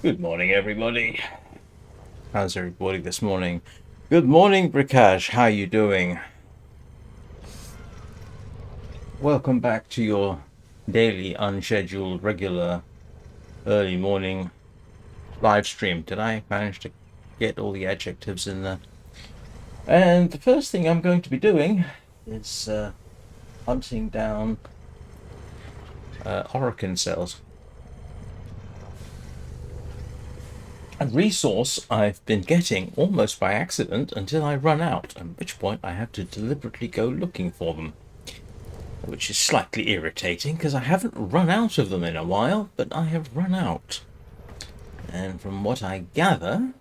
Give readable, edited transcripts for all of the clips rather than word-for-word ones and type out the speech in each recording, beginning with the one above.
Good morning, everybody. How's everybody this morning? Good morning, Prakash. How you doing? Welcome back to your daily, unscheduled, regular, early morning live stream. Did I manage to get all the adjectives in there? And the first thing I'm going to be doing is hunting down Orokin cells. A resource I've been getting almost by accident until I run out, at which point I have to deliberately go looking for them. Which is slightly irritating because I haven't run out of them in a while, but I have run out. And from what I gather,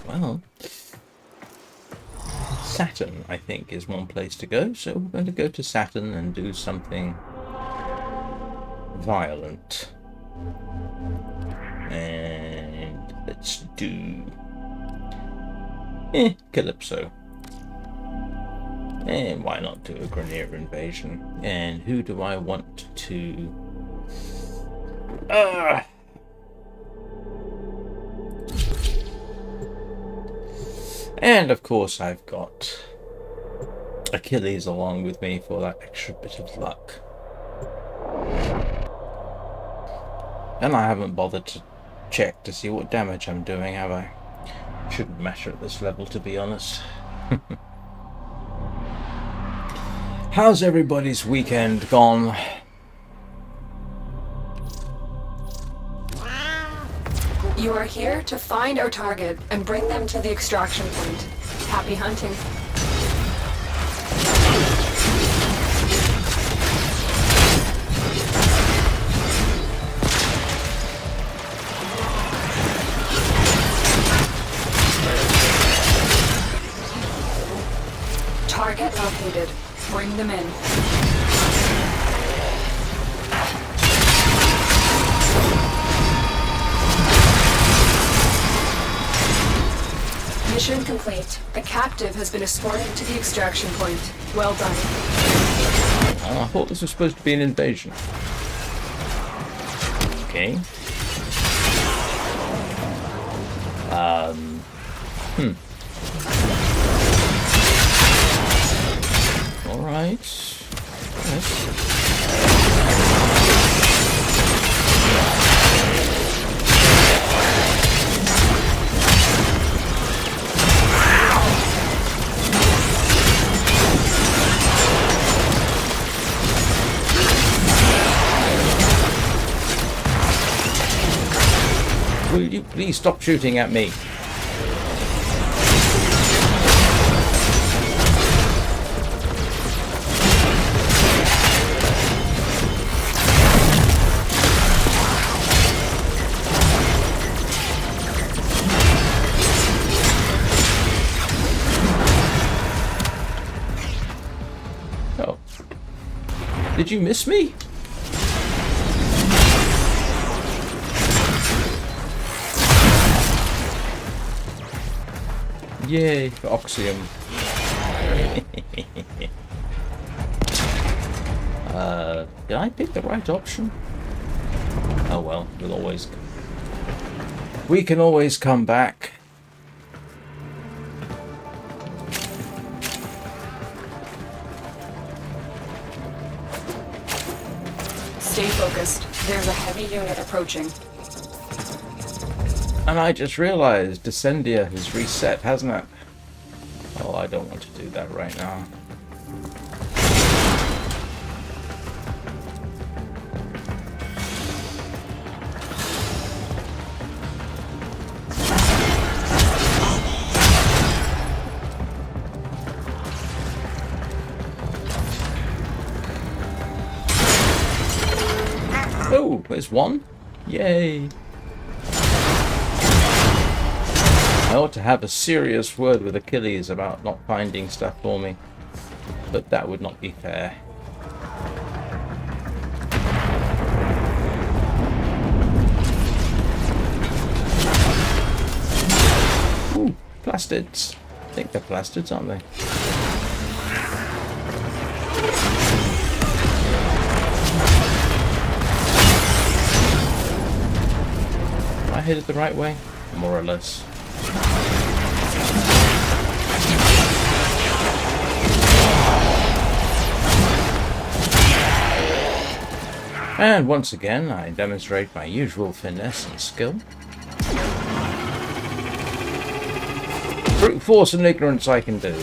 well, Saturn, I think, is one place to go. So we're going to go to Saturn and do something violent. And let's do Calypso. And why not do a Grenier invasion? And who do I want to... And of course I've got Achilles along with me for that extra bit of luck. And I haven't bothered to check to see what damage I'm doing, have I? Shouldn't matter at this level, to be honest. How's everybody's weekend gone? You are here to find our target and bring them to the extraction point. Happy hunting. Target located. Bring them in. Mission complete. The captive has been escorted to the extraction point. Well done. Oh, I thought this was supposed to be an invasion. Okay. All right. Yes. Will you please stop shooting at me? Oh. Did you miss me? Yay, for Oxium. Did I pick the right option? Oh well, we can always come back. Stay focused. There's a heavy unit approaching. And I just realized Descendia has reset, hasn't it? Oh, I don't want to do that right now. Oh, there's one. Yay. I ought to have a serious word with Achilles about not finding stuff for me, but that would not be fair. Ooh, plastids. I think they're plastids, aren't they? headed the right way? More or less. And once again, I demonstrate my usual finesse and skill. Brute force and ignorance I can do.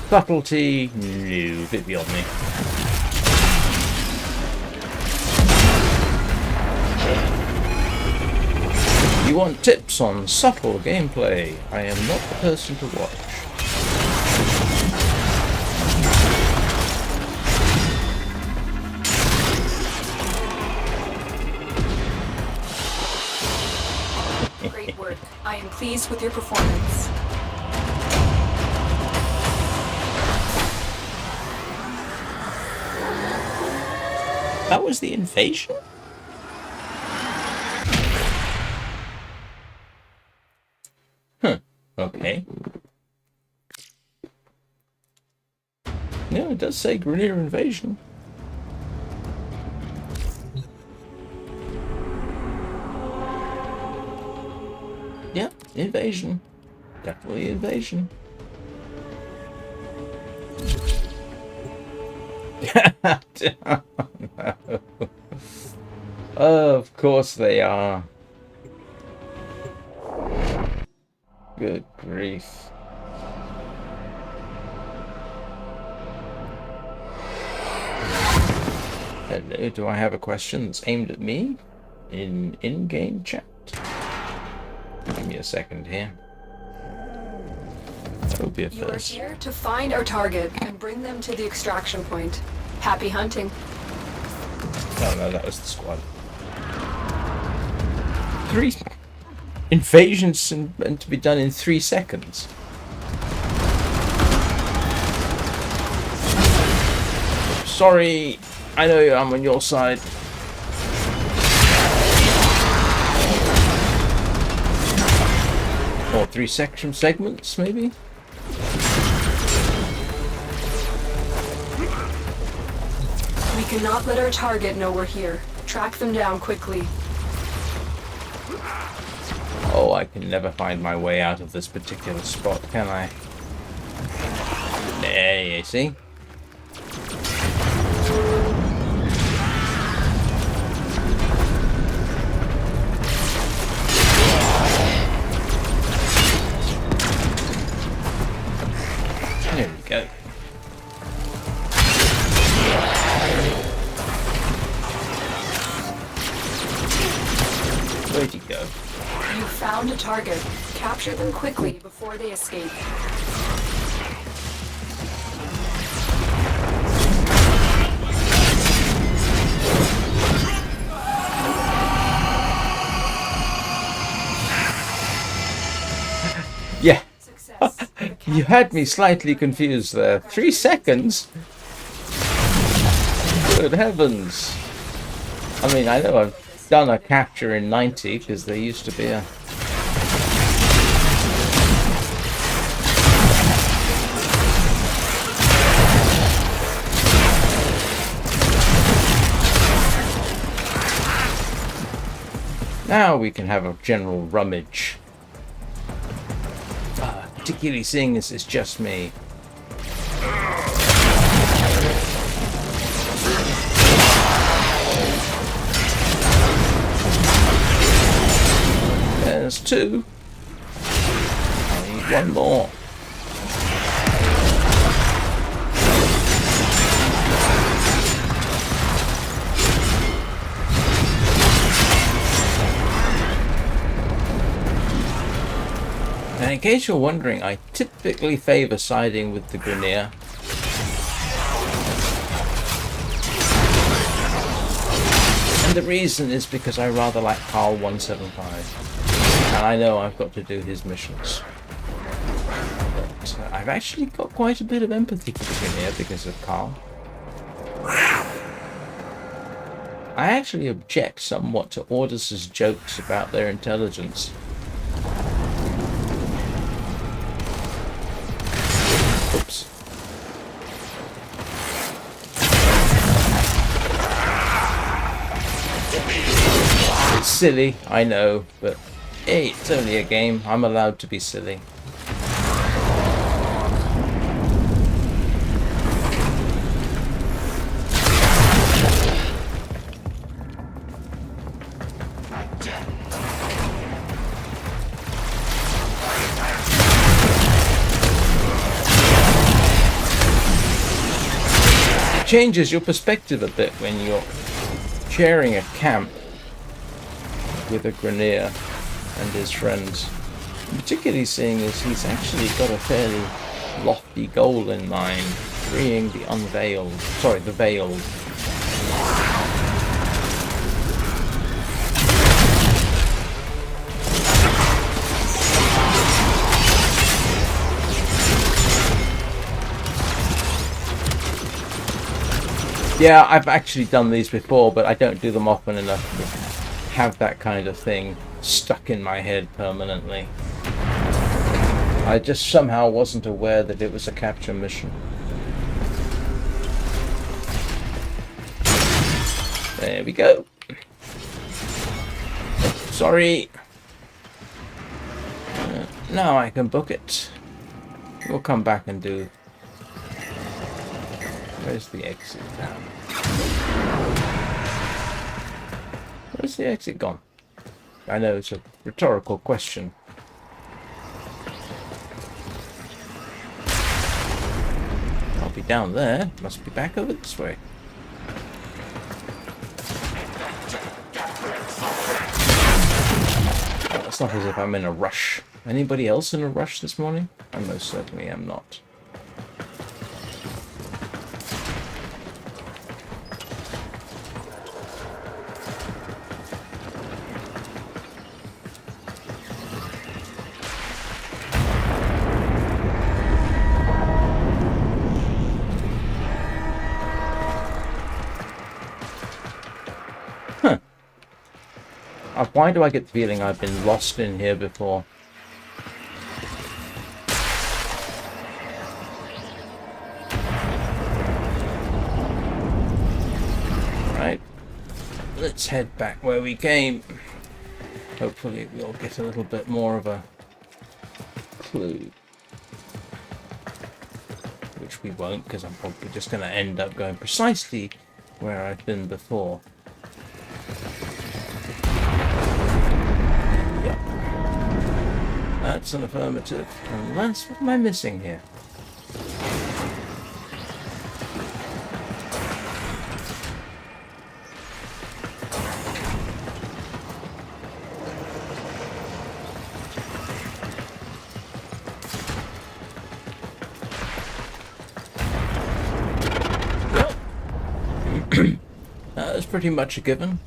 Subtlety, no, a bit beyond me. You want tips on subtle gameplay? I am not the person to watch. Great work. I am pleased with your performance. That was the invasion? Huh. Okay. No, it does say Grenier invasion. Yeah, invasion. Definitely invasion. No. Of course they are. Good grief. Hello, do I have a question that's aimed at me in in-game chat? Give me a second here. That would be a You are first. here to find our target and bring them to the extraction point. Happy hunting. Oh no, that was the squad. 3 invasions and to be done in 3 seconds. Sorry, I know I'm on your side. Or 3 section segments, maybe? We cannot let our target know we're here. Track them down quickly. Oh, I can never find my way out of this particular spot, can I? There you see? There we go. Where'd he go? You found a target. Capture them quickly before they escape. Yeah, Success. you had me slightly confused there. 3 seconds? Good heavens. I mean, I know I've done a capture in 90 because there used to be a... Now we can have a general rummage. Particularly seeing as it's just me. There's 2. I need 1 more. And in case you're wondering, I typically favour siding with the Grenier. And the reason is because I rather like Carl 175. And I know I've got to do his missions. But I've actually got quite a bit of empathy for the Grenier because of Carl. I actually object somewhat to Ordis' jokes about their intelligence. Oops. It's silly, I know, but Hey, it's only a game. I'm allowed to be silly. It changes your perspective a bit when you're sharing a camp with a Grenier and his friends. Particularly seeing as he's actually got a fairly lofty goal in mind, freeing the the veiled. Yeah, I've actually done these before, but I don't do them often enough to have that kind of thing stuck in my head permanently. I just somehow wasn't aware that it was a capture mission. There we go. Sorry. Now I can book it. We'll come back and do... Where's the exit now? Where's the exit gone? I know it's a rhetorical question. I'll be down there. Must be back over this way. Well, it's not as if I'm in a rush. Anybody else in a rush this morning? I most certainly am not. Why do I get the feeling I've been lost in here before? Right. Let's head back where we came. Hopefully we'll get a little bit more of a clue. Which we won't, because I'm probably just going to end up going precisely where I've been before. That's an affirmative. Unless, what am I missing here? Well, that's pretty much a given.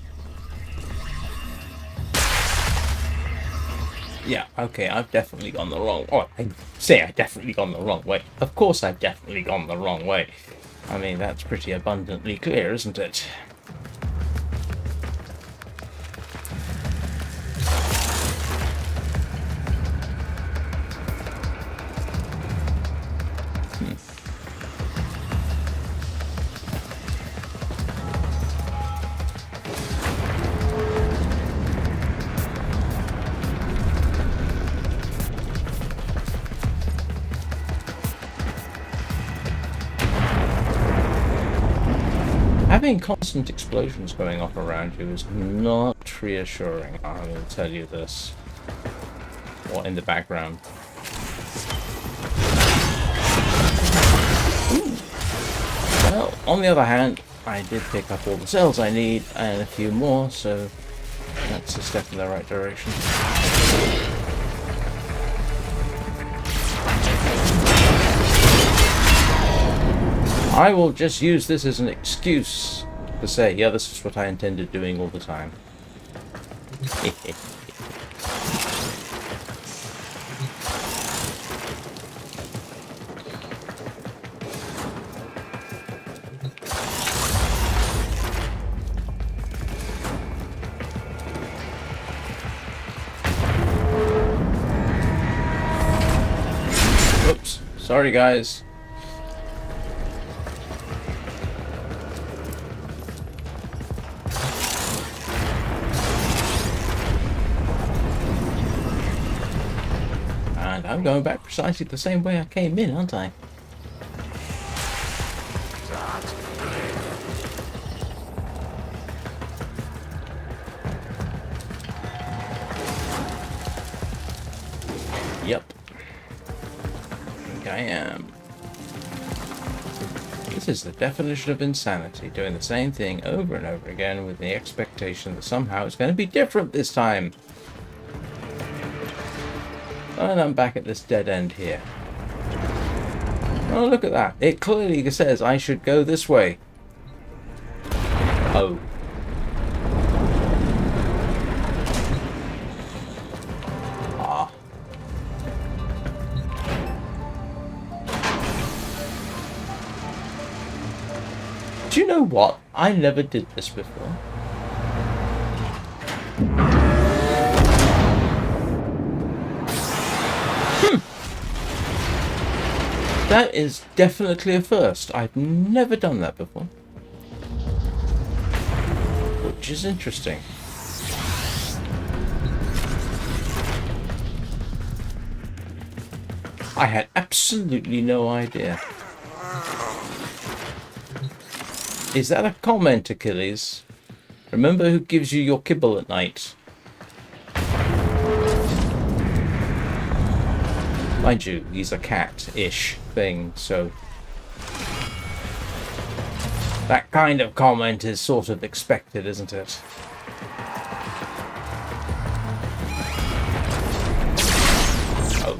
Yeah, okay, I've definitely gone the wrong... Oh, I say I've definitely gone the wrong way. Of course I've definitely gone the wrong way. I mean, that's pretty abundantly clear, isn't it? Having constant explosions going off around you is not reassuring, I will tell you this. Or in the background. Ooh. Well, on the other hand, I did pick up all the cells I need and a few more, so that's a step in the right direction. I will just use this as an excuse to say, yeah, this is what I intended doing all the time. Oops, sorry guys. I'm going back precisely the same way I came in, aren't I? Yep. I think I am. This is the definition of insanity, doing the same thing over and over again with the expectation that somehow it's going to be different this time. And I'm back at this dead end here. Oh, look at that. It clearly says I should go this way. Oh. Ah. Do you know what? I never did this before. That is definitely a first. I've never done that before. Which is interesting. I had absolutely no idea. Is that a comment, Achilles? Remember who gives you your kibble at night. Mind you, he's a cat-ish thing, so that kind of comment is sort of expected, isn't it? Oh.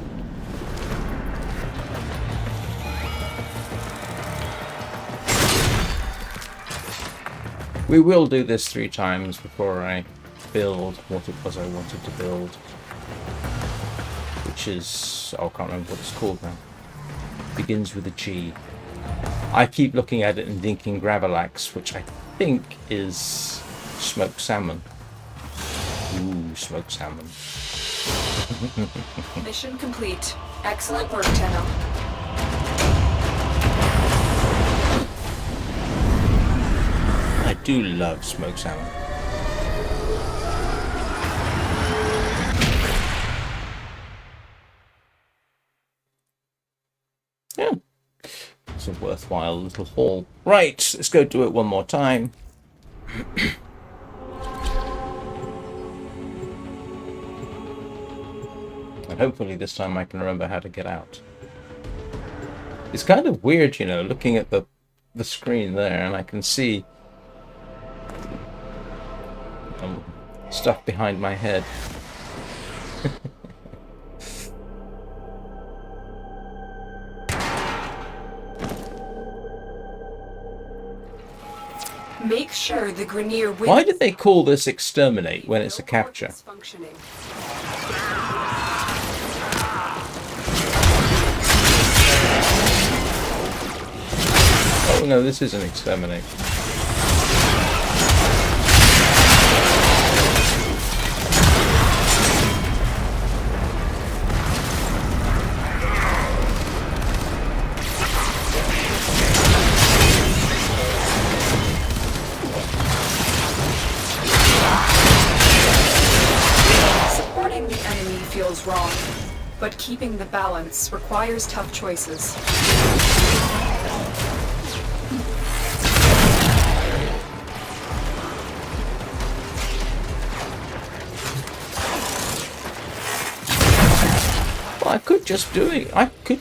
We will do this 3 times before I build what it was I wanted to build. Which is, oh, I can't remember what it's called now. Begins with a G. I keep looking at it and thinking Gravelax, which I think is smoked salmon. Ooh, smoked salmon. Mission complete. Excellent work, Tenno. I do love smoked salmon. Yeah, it's a worthwhile little haul. Right, let's go do it one more time. And hopefully this time I can remember how to get out. It's kind of weird, you know, looking at the screen there, and I can see stuff behind my head. Make sure the Grineer wins. Why did they call this exterminate when it's a capture? Oh no, this isn't exterminate. Supporting the enemy feels wrong, but keeping the balance requires tough choices. I could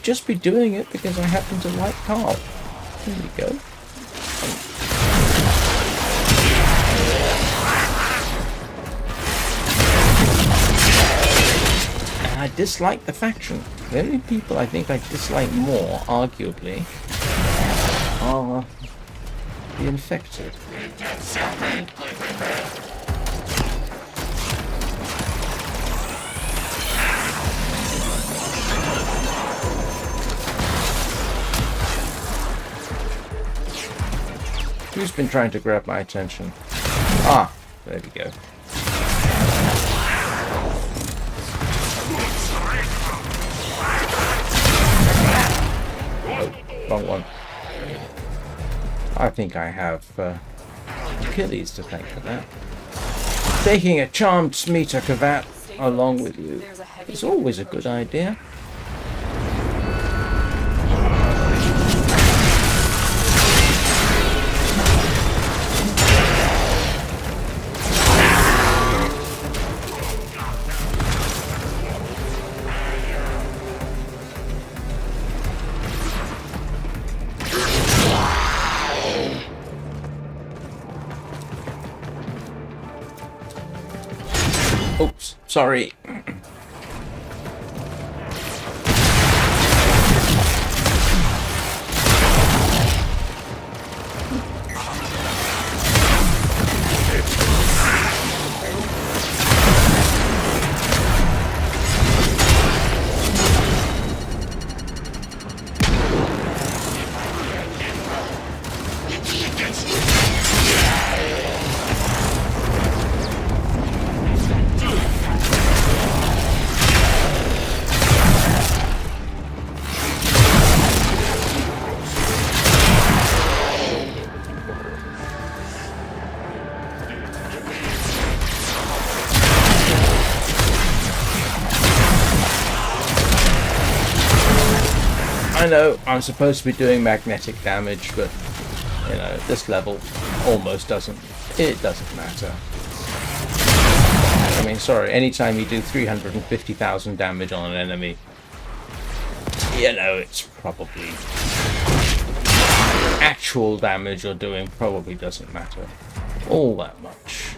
just be doing it because I happen to like Carl. There we go. And I dislike the faction. The only people I think I dislike more, arguably, are the infected. Who's been trying to grab my attention? Ah, there we go. Oh, wrong one. I think I have Achilles to thank for that. Taking a charmed Smita Kavat along with you is always a good idea. Oops, sorry. I know I'm supposed to be doing magnetic damage, but you know, this level almost doesn't. It doesn't matter. I mean, sorry, anytime you do 350,000 damage on an enemy, you know, it's probably actual damage you're doing probably doesn't matter all that much.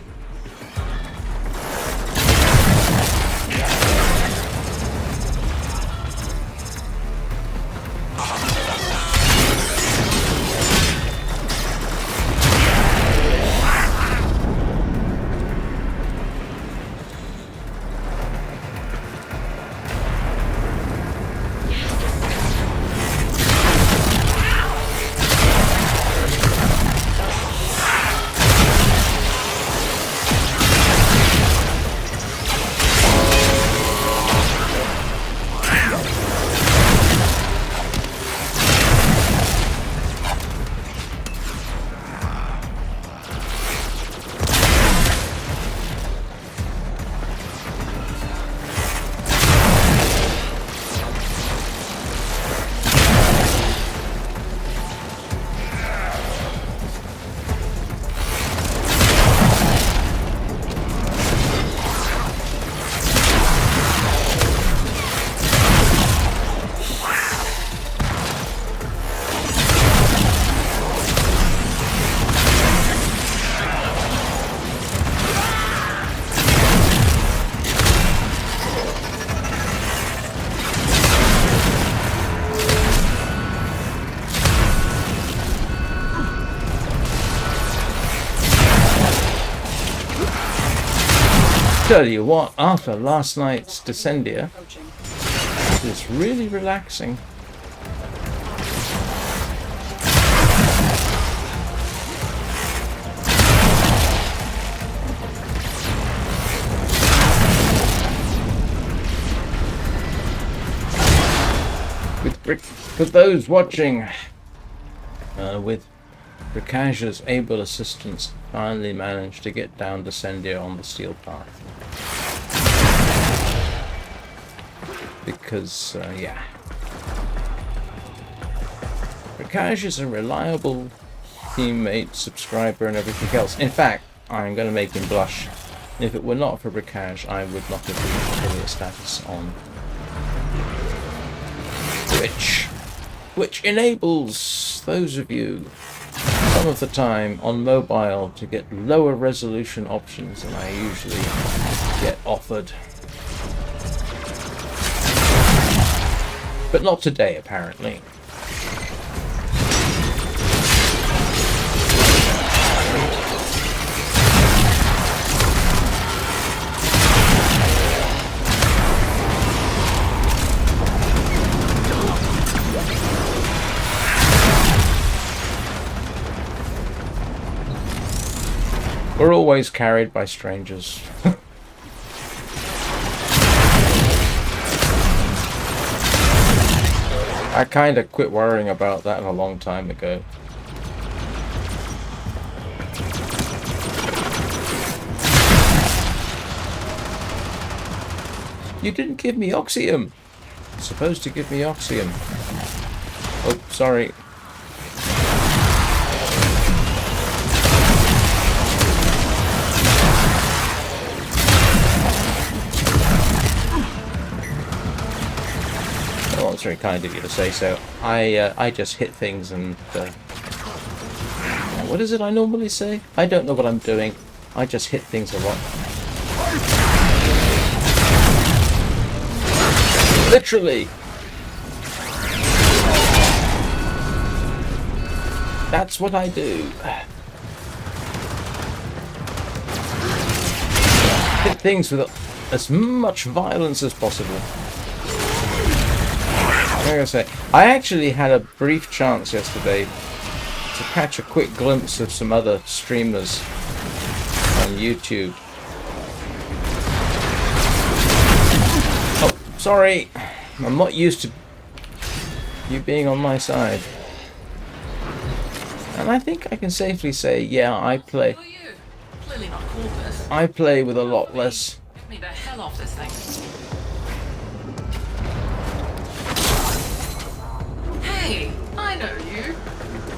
Tell you what, after last night's Descendia, it's really relaxing. For those watching, with Rikaja's able assistance, finally managed to get down Descendia on the steel path. Because, yeah. Rikaj is a reliable teammate, subscriber, and everything else. In fact, I'm going to make him blush. If it were not for Rikaj, I would not have reached affiliate status on Twitch. Which enables those of you, some of the time, on mobile to get lower resolution options than I usually get offered. But not today, apparently. We're always carried by strangers. I kind of quit worrying about that a long time ago. You didn't give me Oxium. You're supposed to give me Oxium. Oh, sorry. Well, it's very kind of you to say so. I just hit things and... what is it I normally say? I don't know what I'm doing. I just hit things a lot. Literally. That's what I do. Hit things with as much violence as possible. Like I say, I actually had a brief chance yesterday to catch a quick glimpse of some other streamers on YouTube. Oh, sorry. I'm not used to you being on my side. And I think I can safely say, yeah, I play with a lot less. Get me the hell off this thing. Hey, I know you.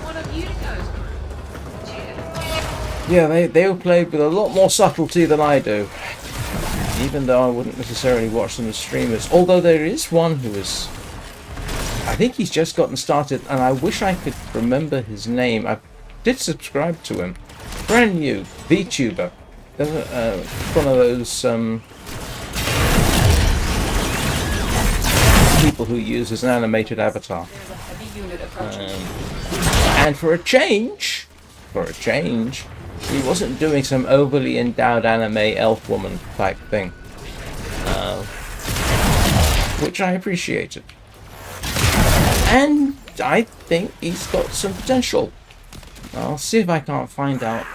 One of Unico's crew. Cheers. Yeah, they were played with a lot more subtlety than I do. Even though I wouldn't necessarily watch them as streamers. Although there is one who is... I think he's just gotten started, and I wish I could remember his name. I did subscribe to him. Brand new, VTuber. One of those people who uses an animated avatar. There's a heavy unit approaching. And for a change, he wasn't doing some overly endowed anime elf woman type thing, which I appreciated. And I think he's got some potential. I'll see if I can't find out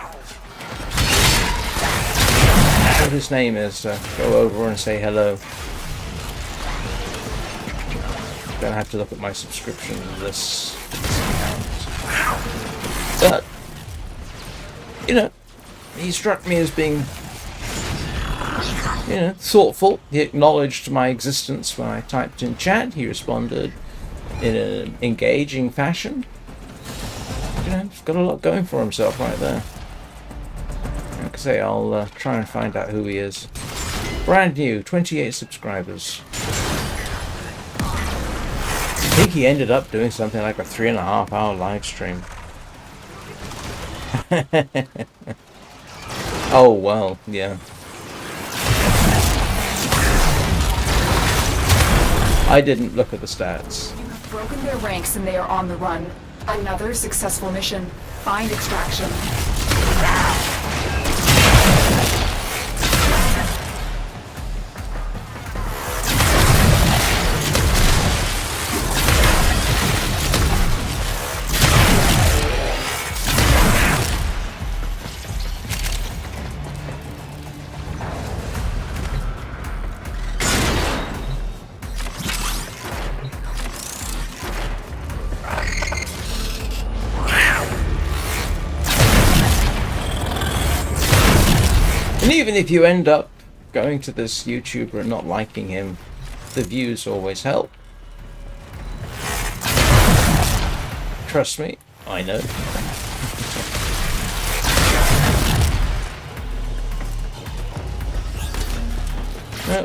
what his name is. Go over and say hello. Gonna have to look at my subscription list. But you know, he struck me as being, you know, thoughtful. He acknowledged my existence when I typed in chat. He responded in an engaging fashion. You know, he's got a lot going for himself right there. Like I say, I'll try and find out who he is. Brand new, 28 subscribers. I think he ended up doing something like a 3.5 hour live stream. Oh, well, yeah. I didn't look at the stats. You have broken their ranks and they are on the run. Another successful mission. Find extraction. And even if you end up going to this YouTuber and not liking him, the views always help. Trust me, I know.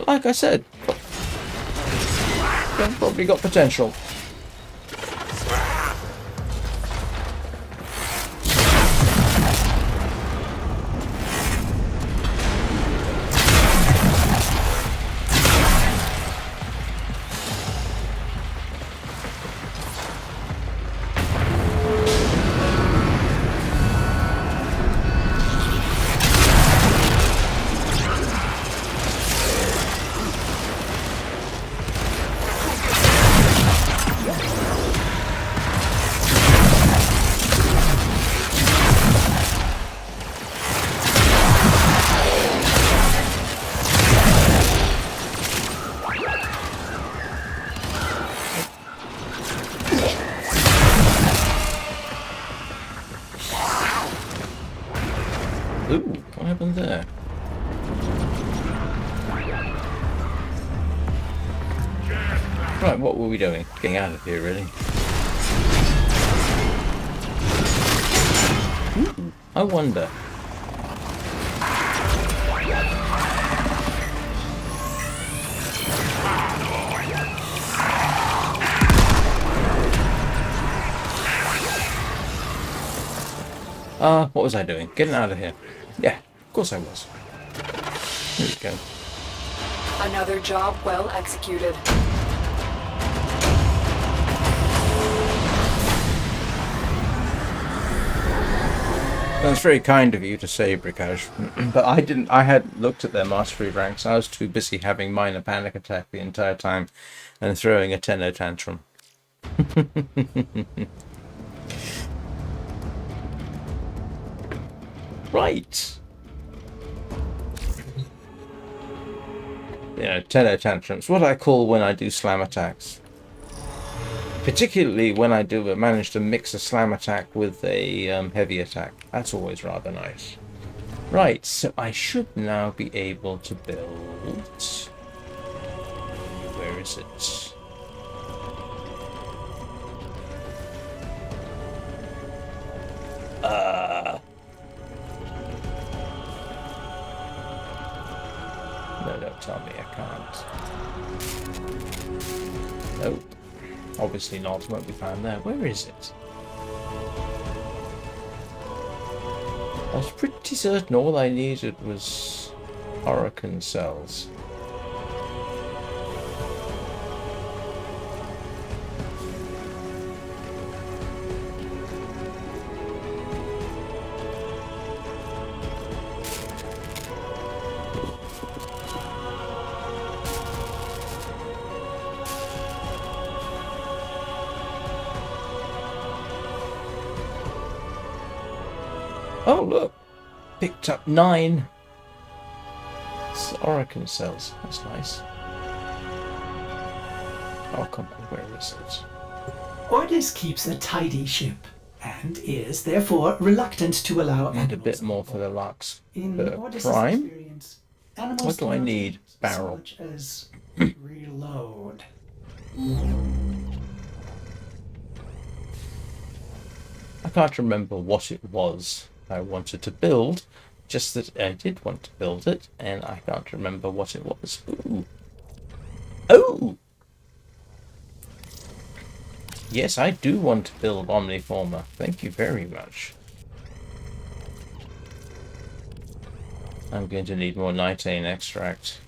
Like I said, they've probably got potential. Ooh, what happened there? Right, what were we doing? Getting out of here, really. Ooh, I wonder. What was I doing? Getting out of here. Yeah, of course I was. Here we go. Another job well executed. That's very kind of you to say, Bricage. But I didn't. I had looked at their mastery ranks. I was too busy having minor panic attack the entire time and throwing a tenno tantrum. Right. You know, tenno tantrums. What I call when I do slam attacks. Particularly when I do manage to mix a slam attack with a heavy attack. That's always rather nice. Right, so I should now be able to build... Where is it? No, don't tell me I can't. Nope. Obviously not, won't be found there. Where is it? I was pretty certain all I needed was Hurricane cells. Oh, look! Picked up 9 Hurricane cells. That's nice. Oh, come on, where is it? Ordis keeps a tidy ship, and is therefore reluctant to allow And a animals bit more on for the board. Lux. In Ordis's Prime? experience, animals What do I not need? so Barrel. much as reload. I can't remember what it was I wanted to build, just that I did want to build it, and I can't remember what it was. Ooh. Oh! Yes, I do want to build Omniformer. Thank you very much. I'm going to need more nitane extract.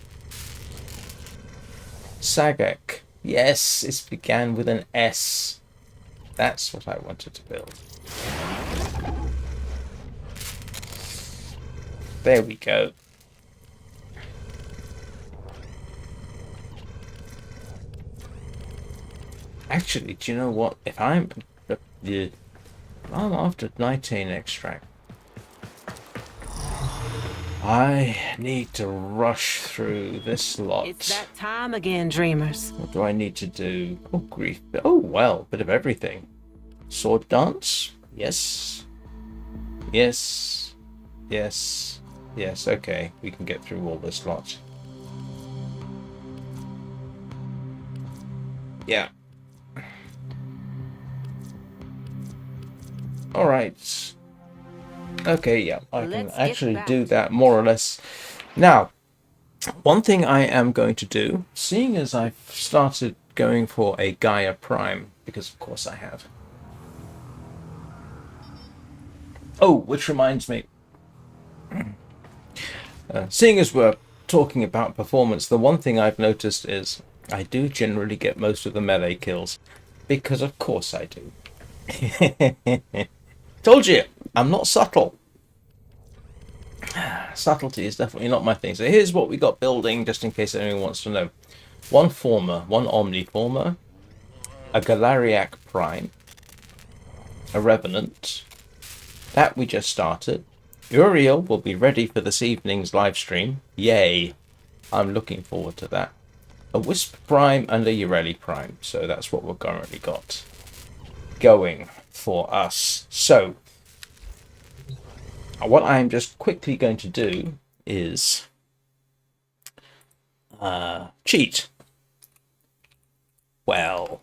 Sagek. Yes, it began with an S. That's what I wanted to build. There we go. Actually, do you know what? If I'm after nitane extract, I need to rush through this lot. It's that time again, dreamers. What do I need to do? Oh, grief. Oh, well, bit of everything. Sword dance? Yes. Yes. Yes. Yes, okay. We can get through all this lot. Yeah. Alright. Okay, yeah. I can Let's get actually back. do that more or less. Now, one thing I am going to do, seeing as I've started going for a Gaia Prime, because of course I have. Oh, which reminds me. Seeing as we're talking about performance, the one thing I've noticed is I do generally get most of the melee kills. Because of course I do. Told you, I'm not subtle. Subtlety is definitely not my thing. So here's what we got building, just in case anyone wants to know. One Former, one Omniformer, a Galariac Prime, a Revenant. That we just started. Uriel will be ready for this evening's live stream. Yay! I'm looking forward to that. A Wisp Prime and a Ureli Prime. So that's what we've currently got going for us. So, what I'm just quickly going to do is cheat. Well,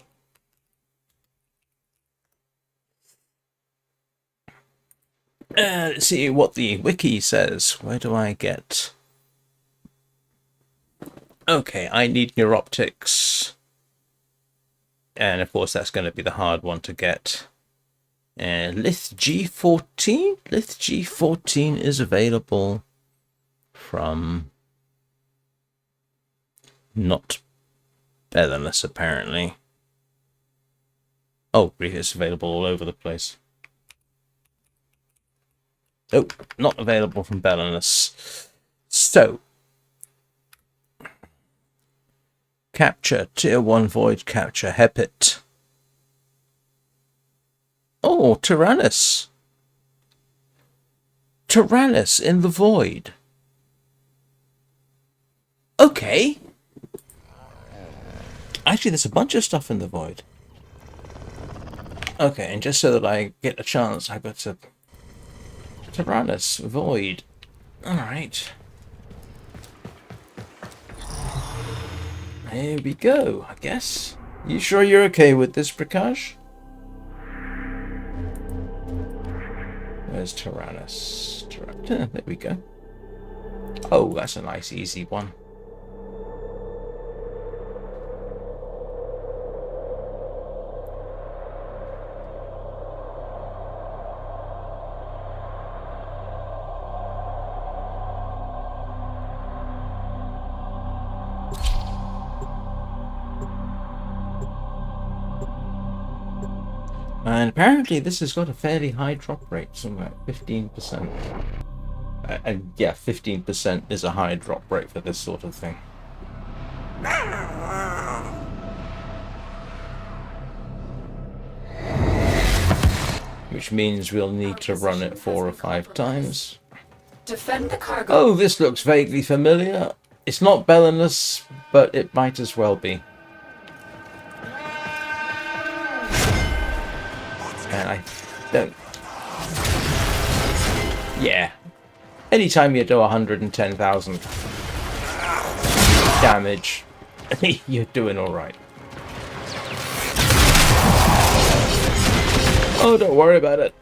let's see what the wiki says. Where do I get? Okay, I need neuroptics. And of course that's going to be the hard one to get. And Lith G14? Lith G14 is available from not Belarus, apparently. Oh, it's available all over the place. Nope, not available from Belinus. So, capture Tier 1 Void capture Hepit. Oh, Tyrannus. Tyrannus in the Void. Okay. Actually, there's a bunch of stuff in the Void. Okay, and just so that I get a chance, I got to Tyrannus Void. Alright. Here we go, I guess. You sure you're okay with this, Prakash? Where's Tyrannus? There we go. Oh, that's a nice easy one. And apparently this has got a fairly high drop rate, something like 15%. And yeah, 15% is a high drop rate for this sort of thing. Which means we'll need to run it 4 or 5 times. Defend the cargo. Oh, this looks vaguely familiar. It's not Belinus, but it might as well be. And I don't... Yeah. Anytime you do 110,000 damage, you're doing alright. Oh, don't worry about it.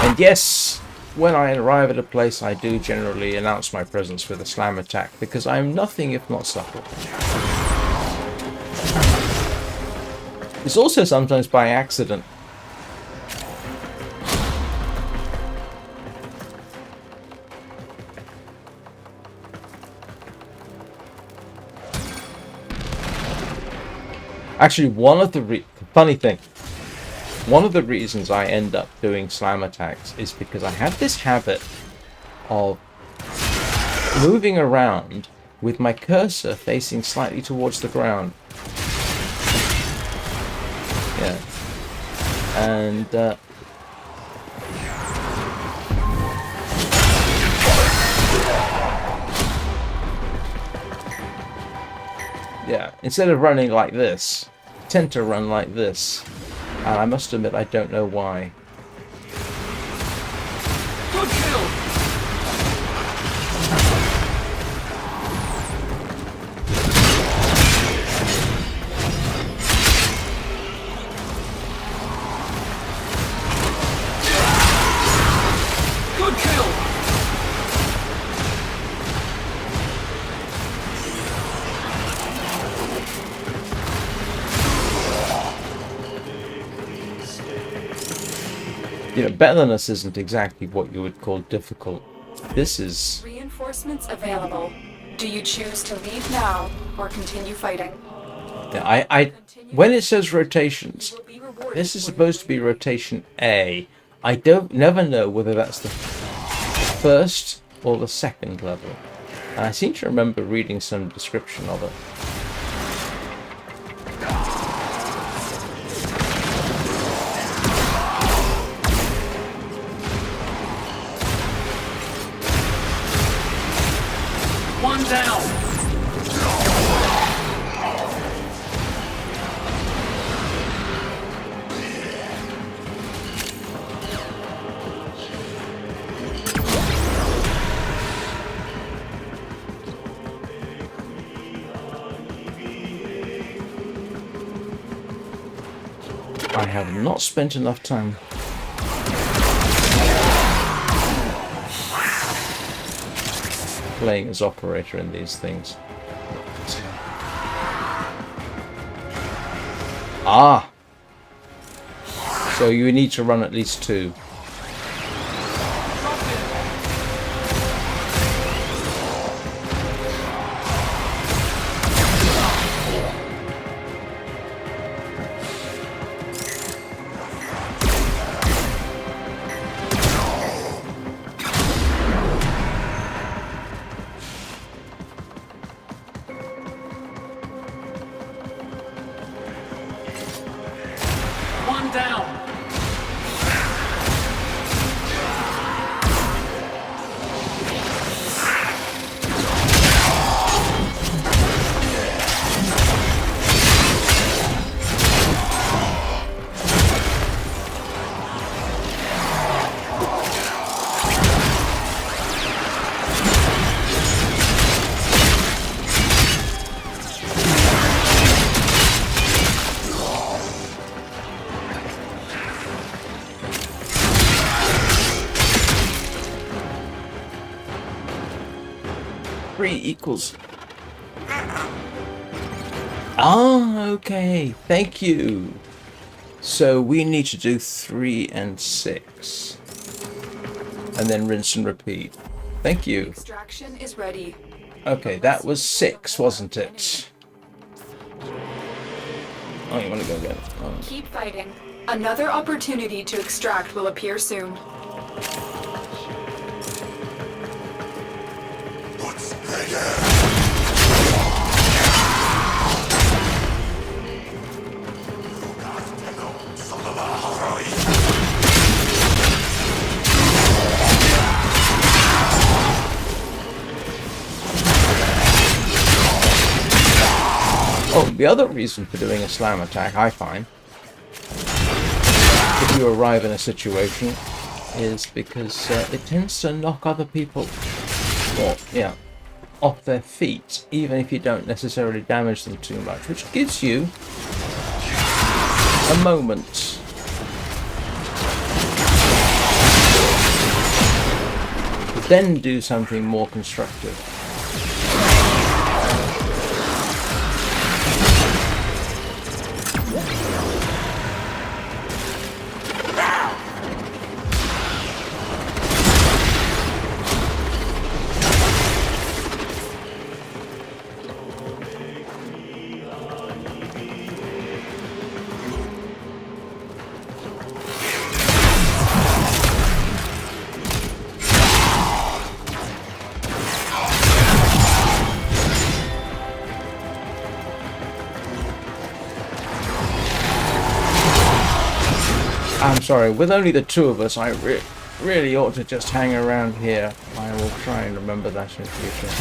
And yes, when I arrive at a place, I do generally announce my presence with a slam attack, because I am nothing if not subtle. It's also sometimes by accident. Actually, one of the funny thing, one of the reasons I end up doing slam attacks is because I have this habit of moving around with my cursor facing slightly towards the ground. Yeah. And yeah, instead of running like this, I tend to run like this. And I must admit, I don't know why. Good kill! Good kill! You know, Belinus isn't exactly what you would call difficult. This is... Reinforcements available. Do you choose to leave now or continue fighting? Yeah, when it says rotations, this is supposed to be rotation A. I never know whether that's the first or the second level. And I seem to remember reading some description of it. One down! I have not spent enough time playing as operator in these things. Ah! So you need to run at least 2. down. Equals. Ah, okay. Thank you. So we need to do 3 and 6. And then rinse and repeat. Thank you. Extraction is ready. Okay, that was 6, wasn't it? Oh, you want to go again? Oh. Keep fighting. Another opportunity to extract will appear soon. Oh, the other reason for doing a slam attack, I find, if you arrive in a situation, is because it tends to knock other people, off their feet, even if you don't necessarily damage them too much, which gives you a moment to then do something more constructive. I'm sorry, with only the two of us, I really ought to just hang around here. I will try and remember that in future.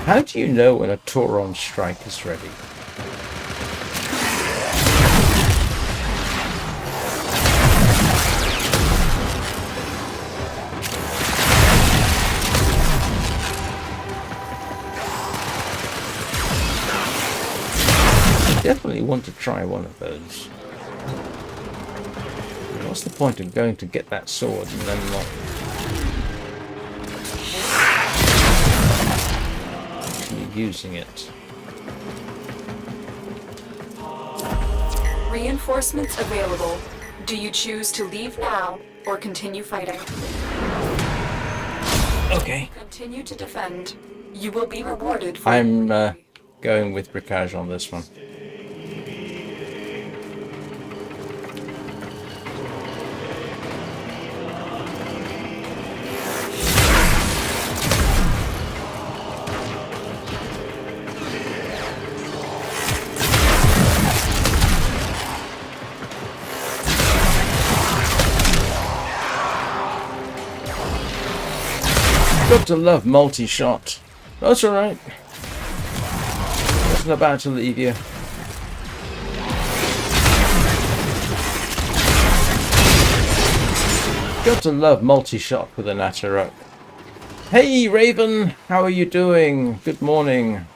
How do you know when a Tauron strike is ready? I definitely want to try one of those. What's the point of going to get that sword and then not using it? Reinforcements available. Do you choose to leave now or continue fighting? Okay. Continue to defend. You will be rewarded for I'm going with Bricage on this one. Got to love multi-shot. That's alright. Wasn't about to leave you. Got to love multi-shot with an Atarope. Hey Raven, how are you doing? Good morning,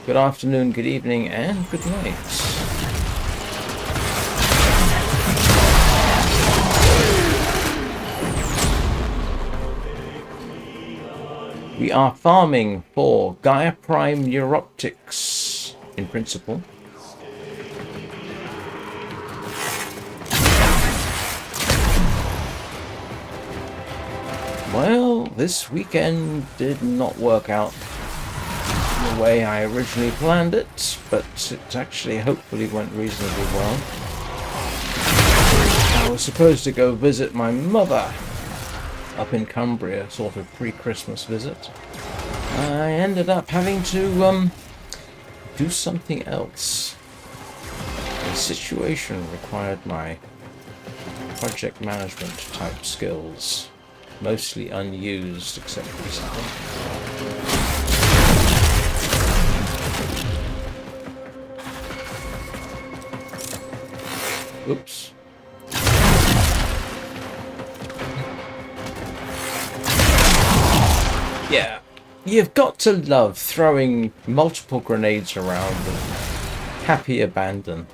good afternoon, good evening, and good night. We are farming for Gaia Prime Neuroptics, in principle. Well, this weekend did not work out the way I originally planned it, but it actually hopefully went reasonably well. I was supposed to go visit my mother up in Cumbria, sort of pre-Christmas visit. I ended up having to do something else. The situation required my project management type skills, mostly unused except recently. Oops. Yeah, you've got to love throwing multiple grenades around and happy abandon.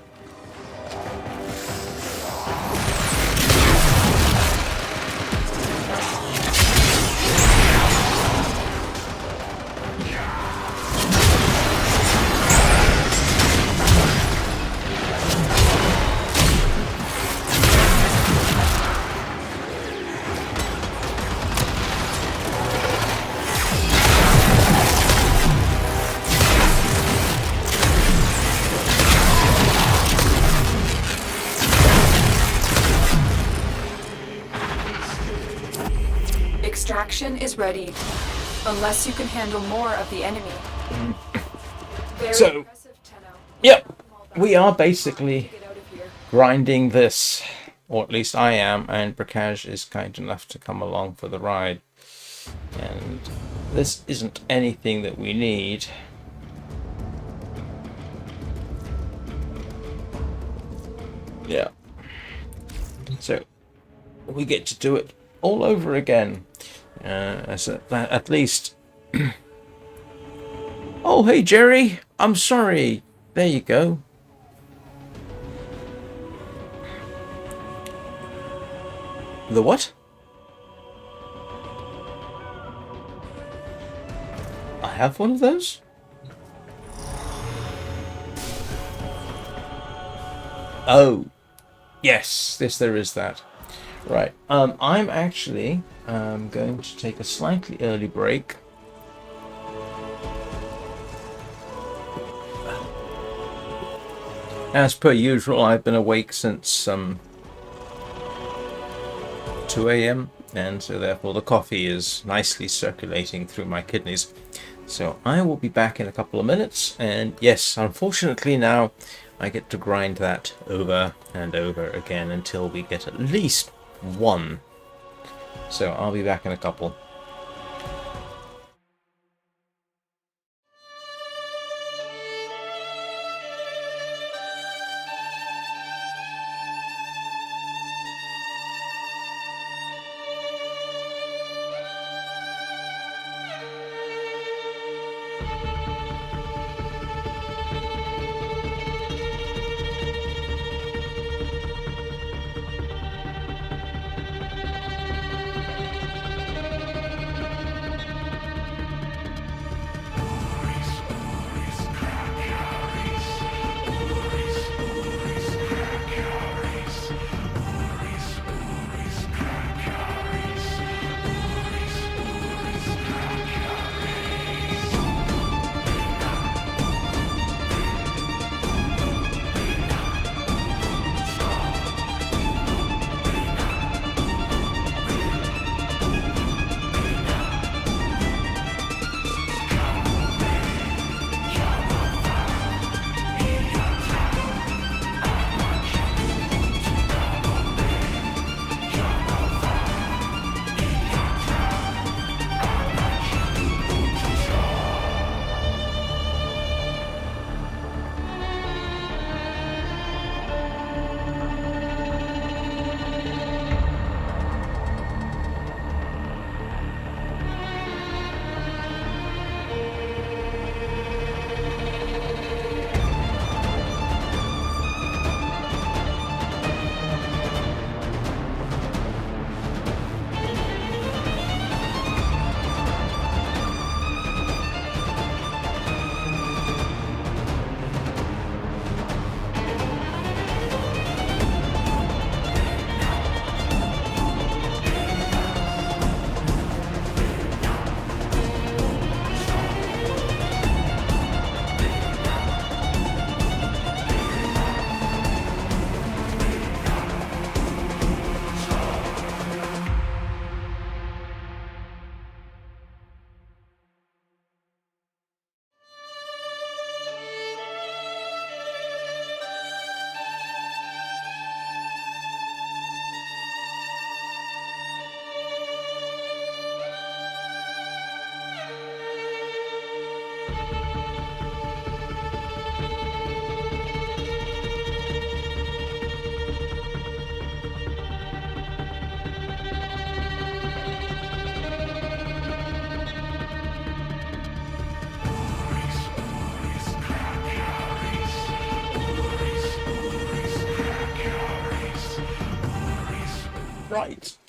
Extraction is ready, unless you can handle more of the enemy. Very So, impressive, Tenno. yep, we are basically Get out of here. grinding this, or at least I am, and Bracage is kind enough to come along for the ride. And this isn't anything that we need. Yeah. So we get to do it all over again. At least. Oh, hey Jerry, I'm sorry. There you go. The what? I have one of those? Oh. Yes, there is that. Right. I'm actually going to take a slightly early break. As per usual, I've been awake since 2 a.m. and so therefore the coffee is nicely circulating through my kidneys. So I will be back in a couple of minutes, and yes, unfortunately now I get to grind that over and over again until we get at least one. So I'll be back in a couple.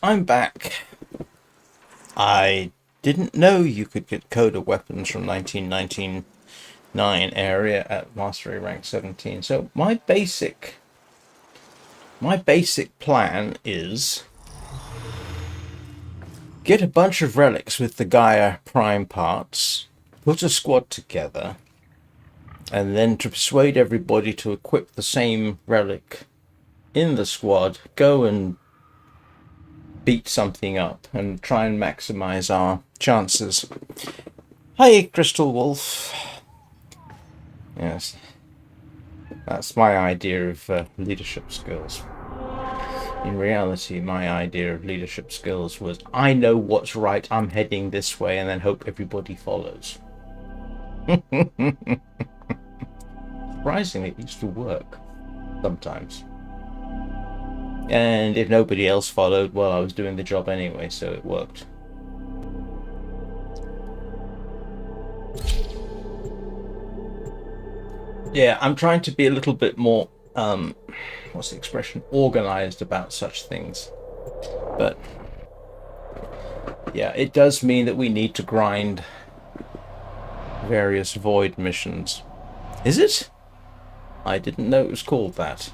I'm back. I didn't know you could get coda weapons from 1999 area at Mastery rank 17. So my basic plan is get a bunch of relics with the Gaia Prime parts, put a squad together, and then to persuade everybody to equip the same relic in the squad, go and beat something up and try and maximize our chances. Hi, Crystal Wolf. Yes, that's my idea of leadership skills. In reality, my idea of leadership skills was I know what's right, I'm heading this way, and then hope everybody follows. Surprisingly, it used to work sometimes. And if nobody else followed, well, I was doing the job anyway, so it worked. Yeah, I'm trying to be a little bit more, what's the expression, organized about such things. But, yeah, it does mean that we need to grind various void missions. Is it? I didn't know it was called that.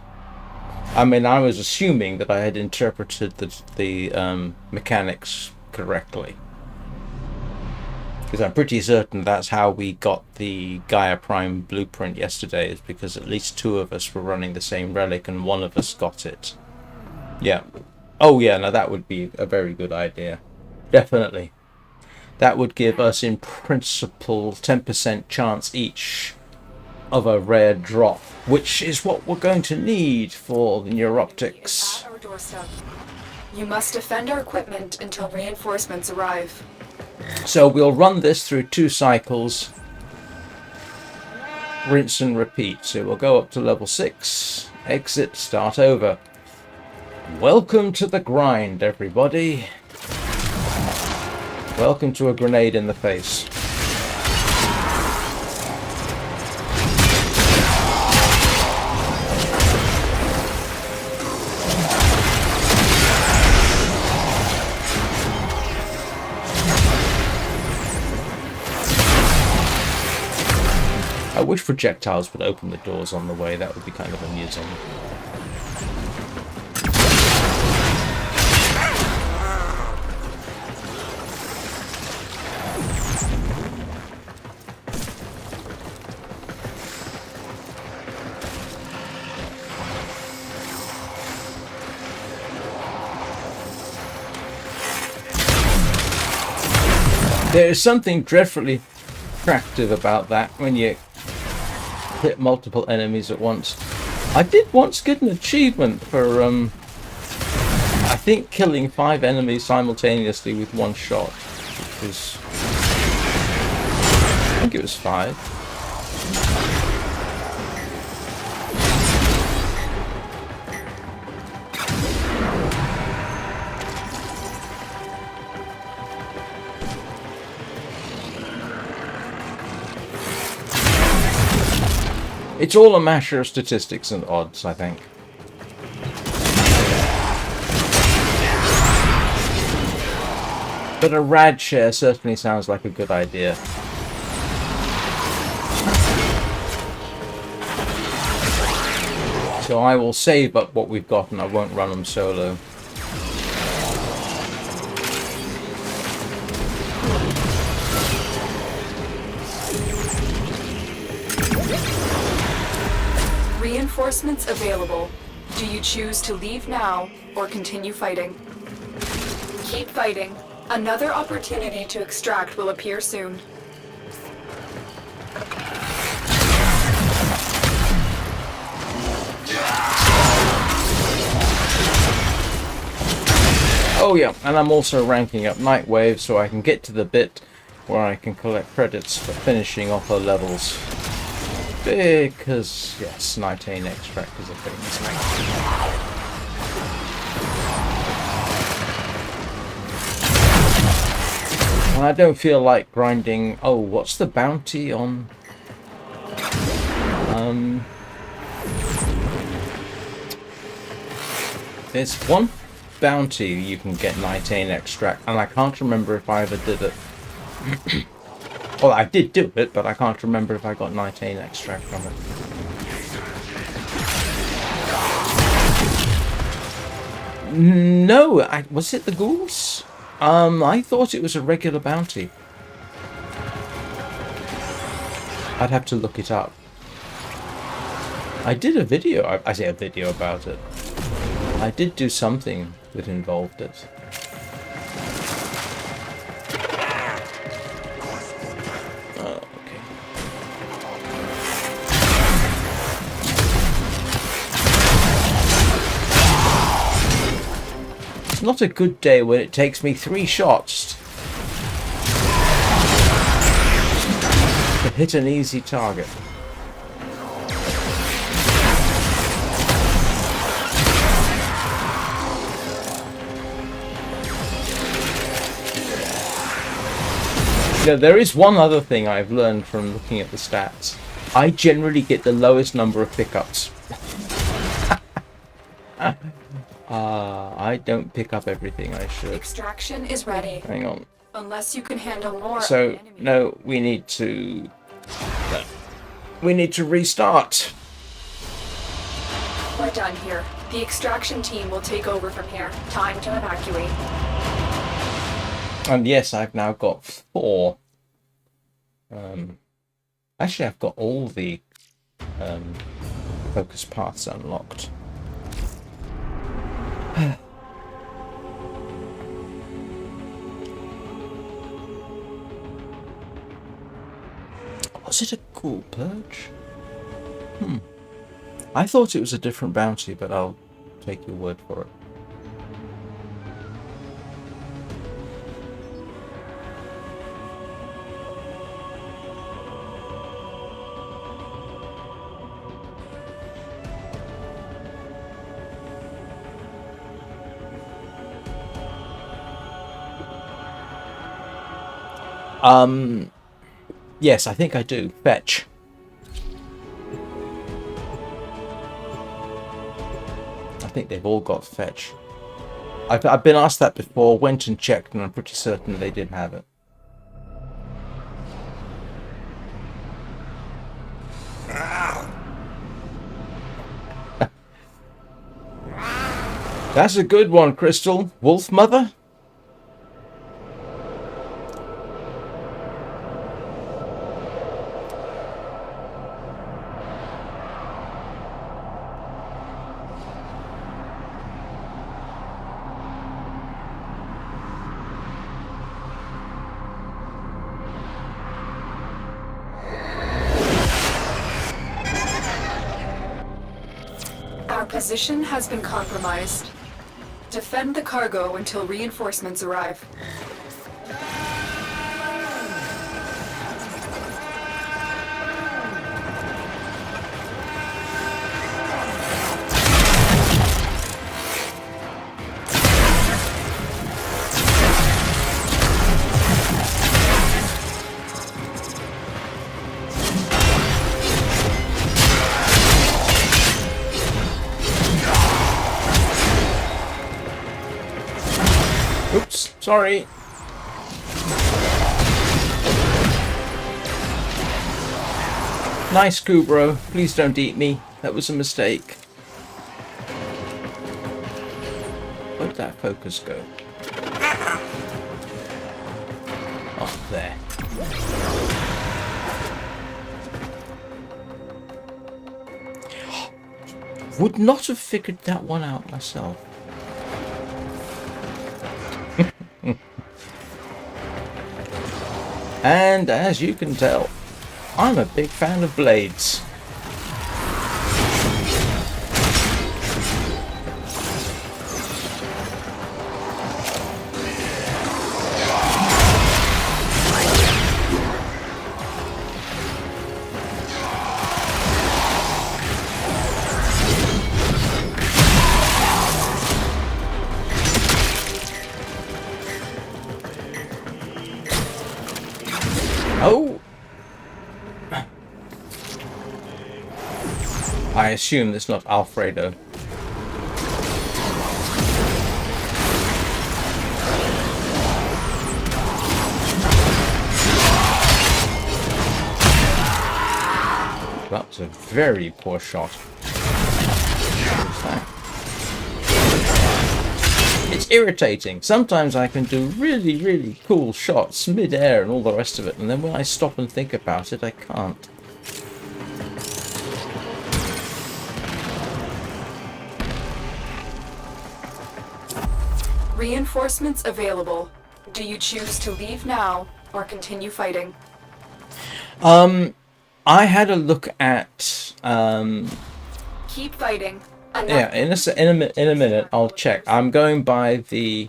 I mean, I was assuming that I had interpreted the mechanics correctly. Because I'm pretty certain that's how we got the Gaia Prime blueprint yesterday, is because at least 2 of us were running the same relic and 1 of us got it. Yeah. Oh yeah, now that would be a very good idea. Definitely. That would give us, in principle, 10% chance each of a rare drop, which is what we're going to need for the neuroptics. At our doorstep. You must defend our equipment until reinforcements arrive. So we'll run this through 2 cycles, rinse and repeat. So we'll go up to level 6, exit, start over. Welcome to the grind, everybody. Welcome to a grenade in the face. I wish projectiles would open the doors on the way. That would be kind of amusing. There is something dreadfully attractive about that when you hit multiple enemies at once. I did once get an achievement for I think killing 5 enemies simultaneously with 1 shot, which was, I think it was 5. It's all a matter of statistics and odds, I think. But a rad share certainly sounds like a good idea. So I will save up what we've got and I won't run them solo. Reinforcements available. Do you choose to leave now or continue fighting? Keep fighting. Another opportunity to extract will appear soon. Oh yeah, and I'm also ranking up Nightwave so I can get to the bit where I can collect credits for finishing off her levels. Because, yes, Nightane extract is a famous thing. And I don't feel like grinding... Oh, what's the bounty on... There's one bounty you can get Nitane extract, and I can't remember if I ever did it. Well, I did do it, but I can't remember if I got Nitane extract from it. No, was it the ghouls? I thought it was a regular bounty. I'd have to look it up. I did a video, I say a video about it. I did do something that involved it. Oh, okay. It's not a good day when it takes me 3 shots to hit an easy target. Now, there is one other thing I've learned from looking at the stats. I generally get the lowest number of pickups. I don't pick up everything I should. Extraction is ready. Hang on. Unless you can handle more. So, of the enemy. no, we need to... No. We need to restart. We're done here. The extraction team will take over from here. Time to evacuate. And yes, I've now got 4. Actually, I've got all the focus paths unlocked. Was it a ghoul purge? I thought it was a different bounty, but I'll take your word for it. Yes, I think I do. Fetch. I think they've all got fetch. I've been asked that before, went and checked, and I'm pretty certain they didn't have it. That's a good one, Crystal. Wolf Mother? Our position has been compromised. Defend the cargo until reinforcements arrive. Oops, sorry. Nice coup, bro. Please don't eat me. That was a mistake. Where'd that focus go? Oh, there. Would not have figured that one out myself. And as you can tell, I'm a big fan of blades. Oh! I assume it's not Alfredo. That was a very poor shot. What was that? It's irritating. Sometimes I can do really, really cool shots mid-air and all the rest of it, and then when I stop and think about it, I can't. Reinforcements available. Do you choose to leave now or continue fighting? I had a look at Keep fighting. yeah, in a minute I'll check. I'm going by the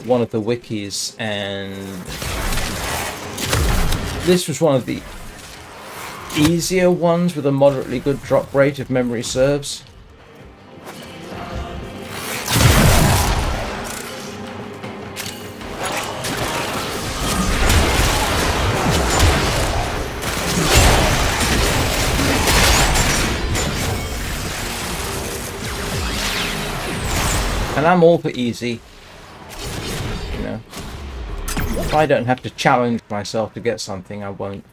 one of the wikis, and this was one of the easier ones with a moderately good drop rate if memory serves. And I'm all for easy, you know. If I don't have to challenge myself to get something, I won't.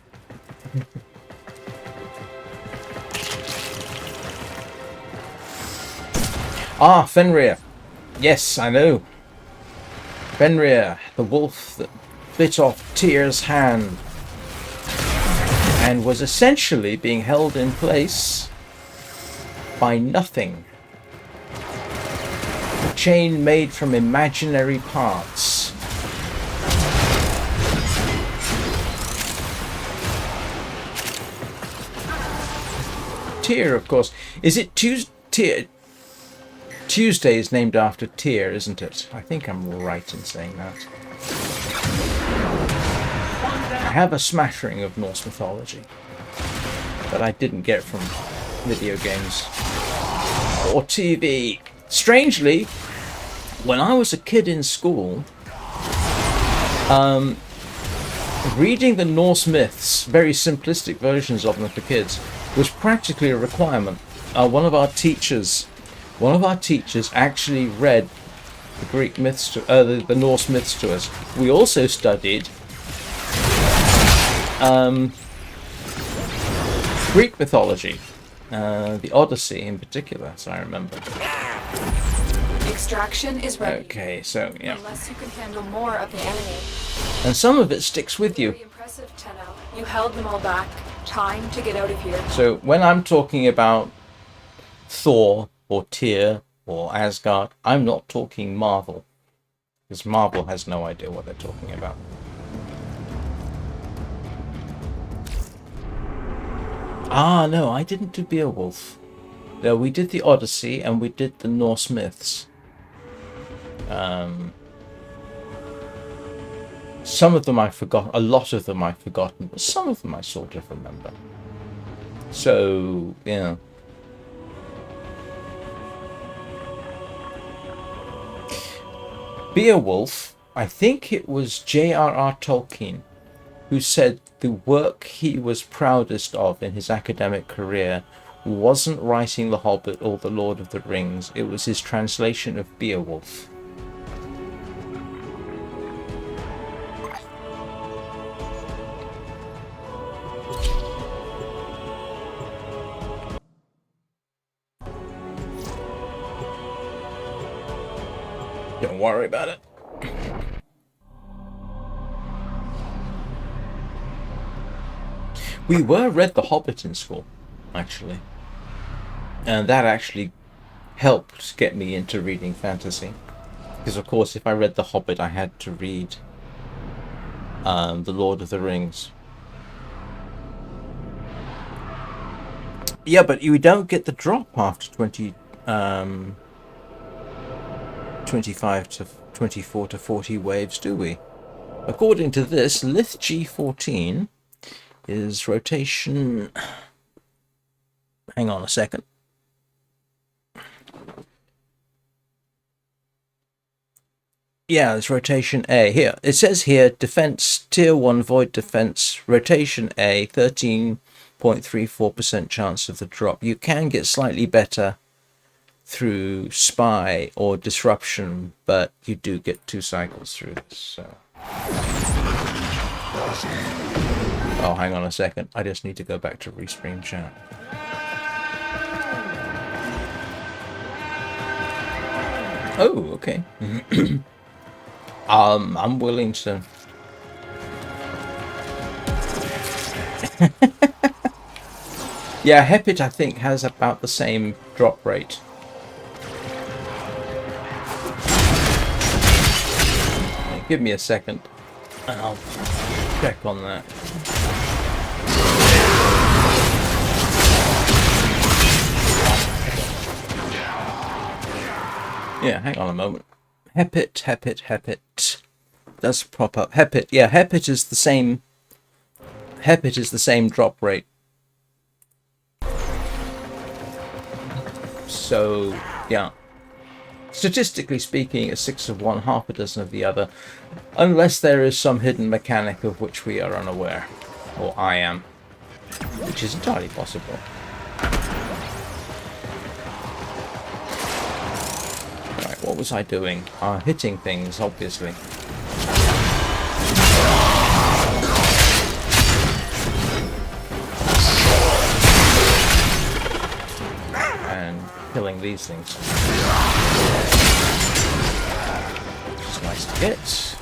Ah, Fenrir. Yes, I know. Fenrir, the wolf that bit off Tyr's hand and was essentially being held in place by nothing. A chain made from imaginary parts. Tyr, of course. Is it Tuesday? Tuesday is named after Tyr, isn't it? I think I'm right in saying that. I have a smattering of Norse mythology, but I didn't get from video games or TV. Strangely, when I was a kid in school, reading the Norse myths, very simplistic versions of them for kids, was practically a requirement. One of our teachers actually read the Greek myths to the Norse myths to us. We also studied Greek mythology, the Odyssey in particular, as I remember. Extraction is ready. Okay, so yeah, Unless you can handle more of the enemy. and some of it sticks with you. Very impressive, Tenno. You held them all back. Time to get out of here. So when I'm talking about Thor or Tyr or Asgard, I'm not talking Marvel, because Marvel has no idea what they're talking about. Ah, no, I didn't do Beowulf. No, we did the Odyssey and we did the Norse myths. Some of them I forgot, a lot of them I've forgotten, but some of them I sort of remember. So, yeah. Beowulf, I think it was J.R.R. Tolkien who said the work he was proudest of in his academic career wasn't writing The Hobbit or The Lord of the Rings, it was his translation of Beowulf. Don't worry about it. We read The Hobbit in school, actually. And that actually helped get me into reading fantasy. Because, of course, if I read The Hobbit, I had to read The Lord of the Rings. Yeah, but you don't get the drop after 25 to 24 to 40 waves, do we? According to this, Lith G14 is rotation... Hang on a second. Yeah, it's rotation A. Here, it says here, defense, tier 1 void defense, rotation A, 13.34% chance of the drop. You can get slightly better through spy or disruption, but you do get 2 cycles through this, so. Oh, hang on a second. I just need to go back to Restream chat. Oh, okay. I'm willing to... Yeah, Hepit, I think, has about the same drop rate. Give me a second, and I'll check on that. Yeah, hang on a moment. Hepit. Does pop up. Hepit, yeah, Hepit is the same. Hepit is the same drop rate. So, yeah. Statistically speaking, a 6 of one, half a dozen of the other, unless there is some hidden mechanic of which we are unaware, or I am, which is entirely possible. Alright, what was I doing? Hitting things, obviously. And killing these things. Which is nice to get.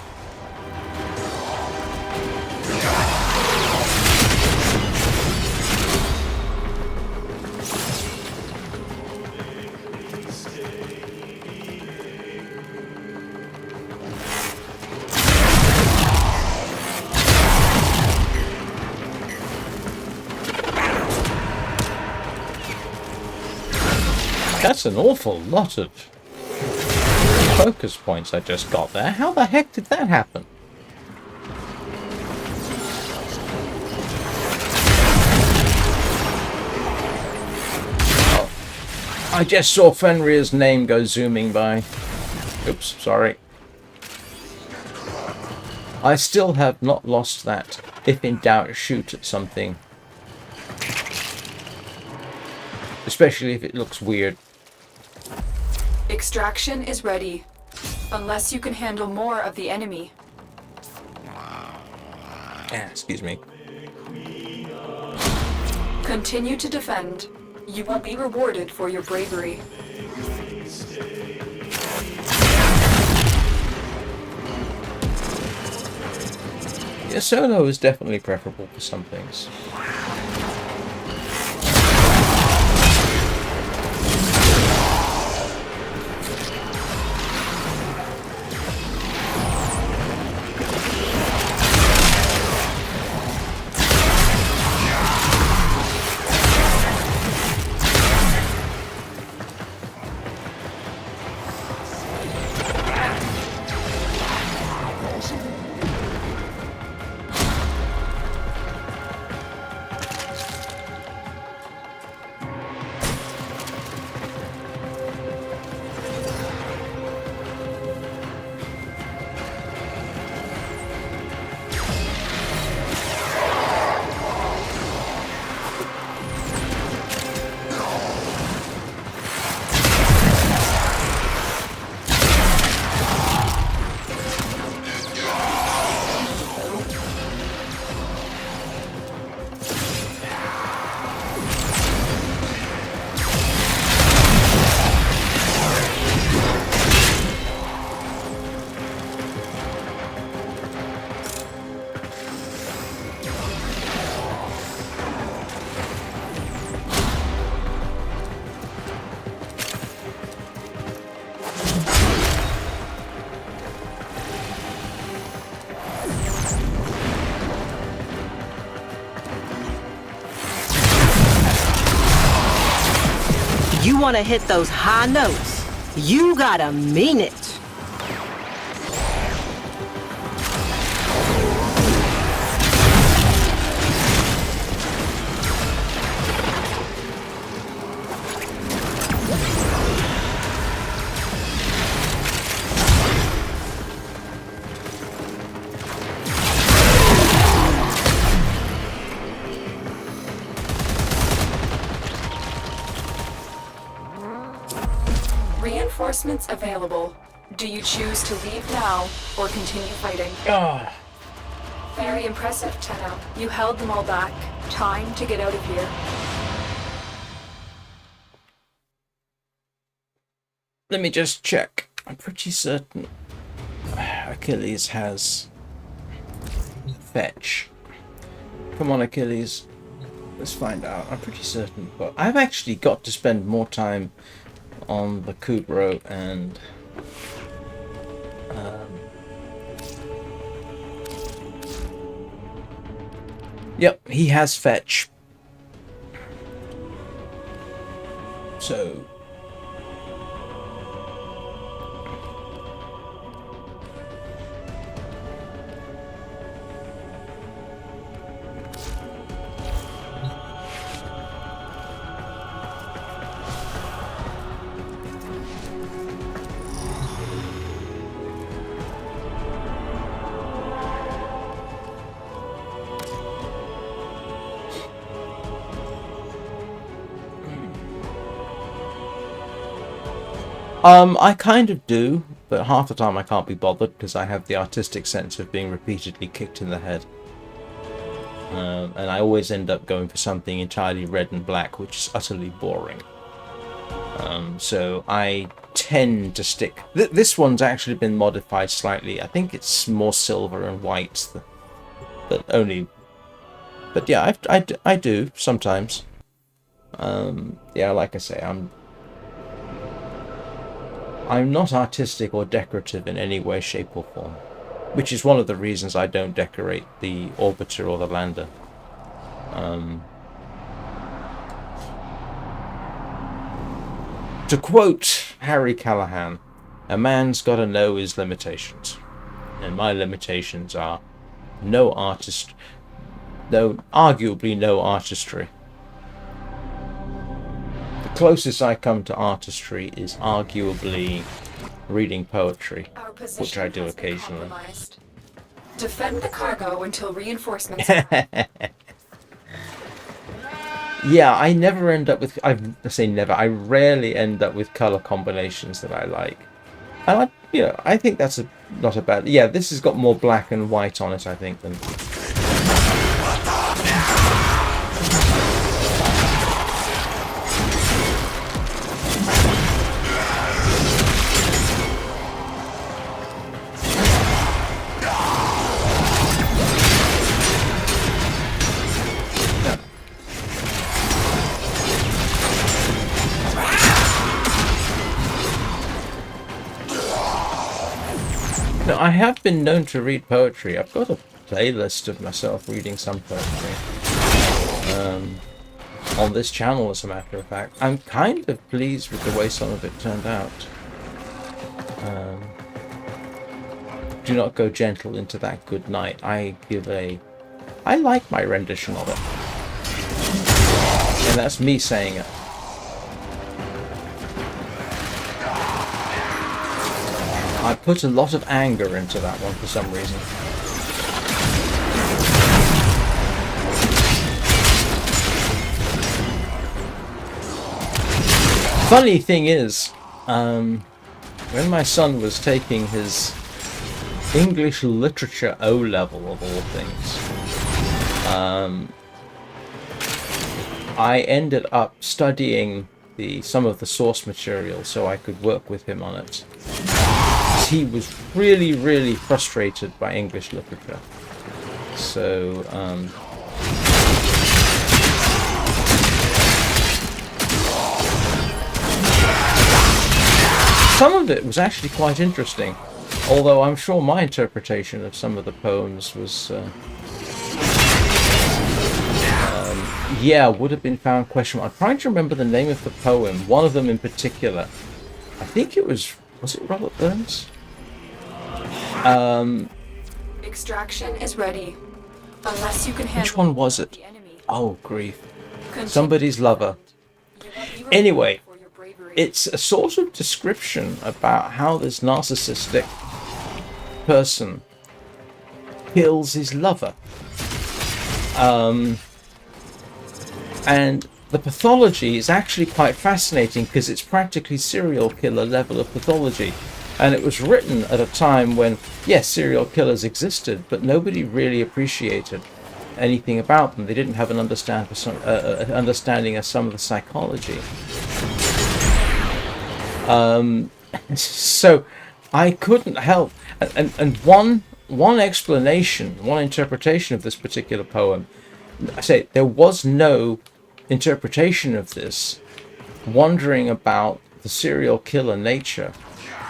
That's an awful lot of focus points I just got there. How the heck did that happen? Oh, I just saw Fenrir's name go zooming by. Oops, sorry. I still have not lost that. If in doubt, shoot at something. Especially if it looks weird. Extraction is ready. Unless you can handle more of the enemy. Excuse me. Continue to defend. You will be rewarded for your bravery. Yeah, solo is definitely preferable for some things. You want to hit those high notes? You gotta mean it. Reinforcements available. Do you choose to leave now or continue fighting? Very impressive, Tenno. You held them all back. Time to get out of here. Let me just check. I'm pretty certain Achilles has fetch. Come on, Achilles. Let's find out. I'm pretty certain. But I've actually got to spend more time on the Kudro and yep, he has fetch. So I kind of do, but half the time I can't be bothered because I have the artistic sense of being repeatedly kicked in the head. And I always end up going for something entirely red and black, which is utterly boring. So I tend to stick... This one's actually been modified slightly. I think it's more silver and white, but only... But yeah, I do sometimes. Yeah, like I say, I'm not artistic or decorative in any way, shape or form, which is one of the reasons I don't decorate the orbiter or the lander. To quote Harry Callahan, a man's got to know his limitations, and my limitations are arguably no artistry. The closest I come to artistry is arguably reading poetry, which I do occasionally. Defend the cargo until reinforcements. Yeah, I never end up with... I say never. I rarely end up with color combinations that I like. And I think that's not a bad... Yeah, this has got more black and white on it, I think, than... No, I have been known to read poetry. I've got a playlist of myself reading some poetry on this channel, as a matter of fact. I'm kind of pleased with the way some of it turned out. Do not go gentle into that good night. I like my rendition of it. And that's me saying it. I put a lot of anger into that one for some reason. Funny thing is, when my son was taking his English literature O-level of all things, I ended up studying some of the source material so I could work with him on it. He was really, really frustrated by English literature. So, some of it was actually quite interesting, although I'm sure my interpretation of some of the poems was, would have been found questionable. I'm trying to remember the name of the poem, one of them in particular. I think it was it Robert Burns? Extraction is ready. Unless you can handle... Which one was it? Oh, grief. Somebody's lover. Anyway, it's a sort of description about how this narcissistic person kills his lover. And the pathology is actually quite fascinating because it's practically serial killer level of pathology. And it was written at a time when, yes, serial killers existed, but nobody really appreciated anything about them. They didn't have an understanding of some of the psychology. So I couldn't help. And one explanation, one interpretation of this particular poem, I say there was no interpretation of this, wondering about the serial killer nature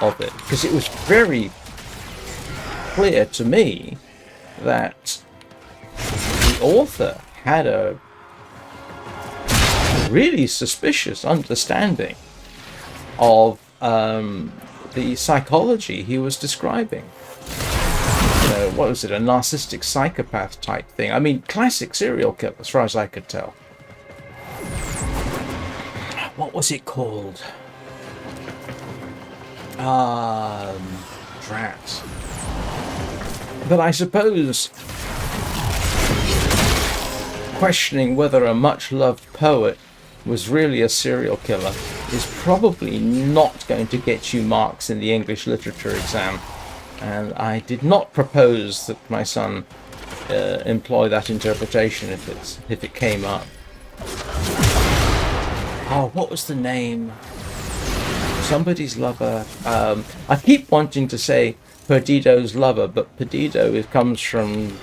of it, because it was very clear to me that the author had a really suspicious understanding of the psychology he was describing. You know, what was it, a narcissistic psychopath type thing? I mean, classic serial killer, as far as I could tell. What was it called? Drat. But I suppose questioning whether a much-loved poet was really a serial killer is probably not going to get you marks in the English literature exam. And I did not propose that my son employ that interpretation if it came up. Oh, what was the name? Somebody's lover. I keep wanting to say Perdido's lover, but Perdido comes from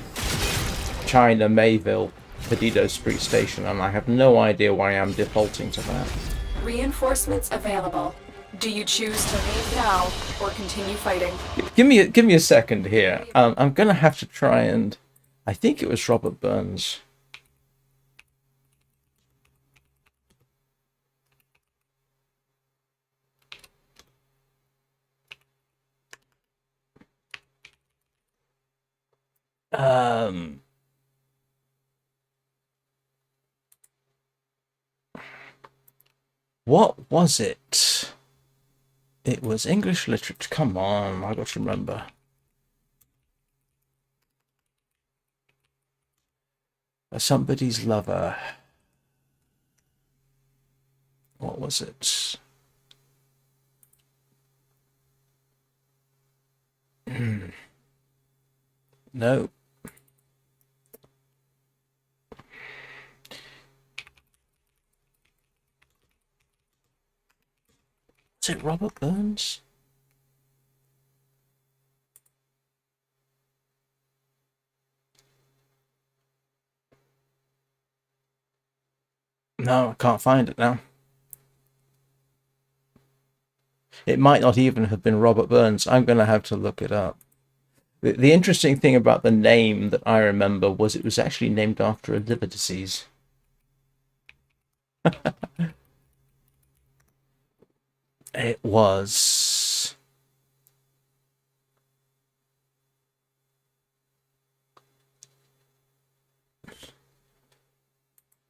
China, Mayville, Perdido Street Station, and I have no idea why I'm defaulting to that. Reinforcements available. Do you choose to leave now or continue fighting? Give me a second here. I'm gonna have to try and. I think it was Robert Burns. What was it? It was English literature. Come on, I got to remember. Somebody's lover. What was it? No. Is it Robert Burns? No, I can't find it now. It might not even have been Robert Burns. I'm going to have to look it up. The interesting thing about the name that I remember was it was actually named after a liver disease. It was...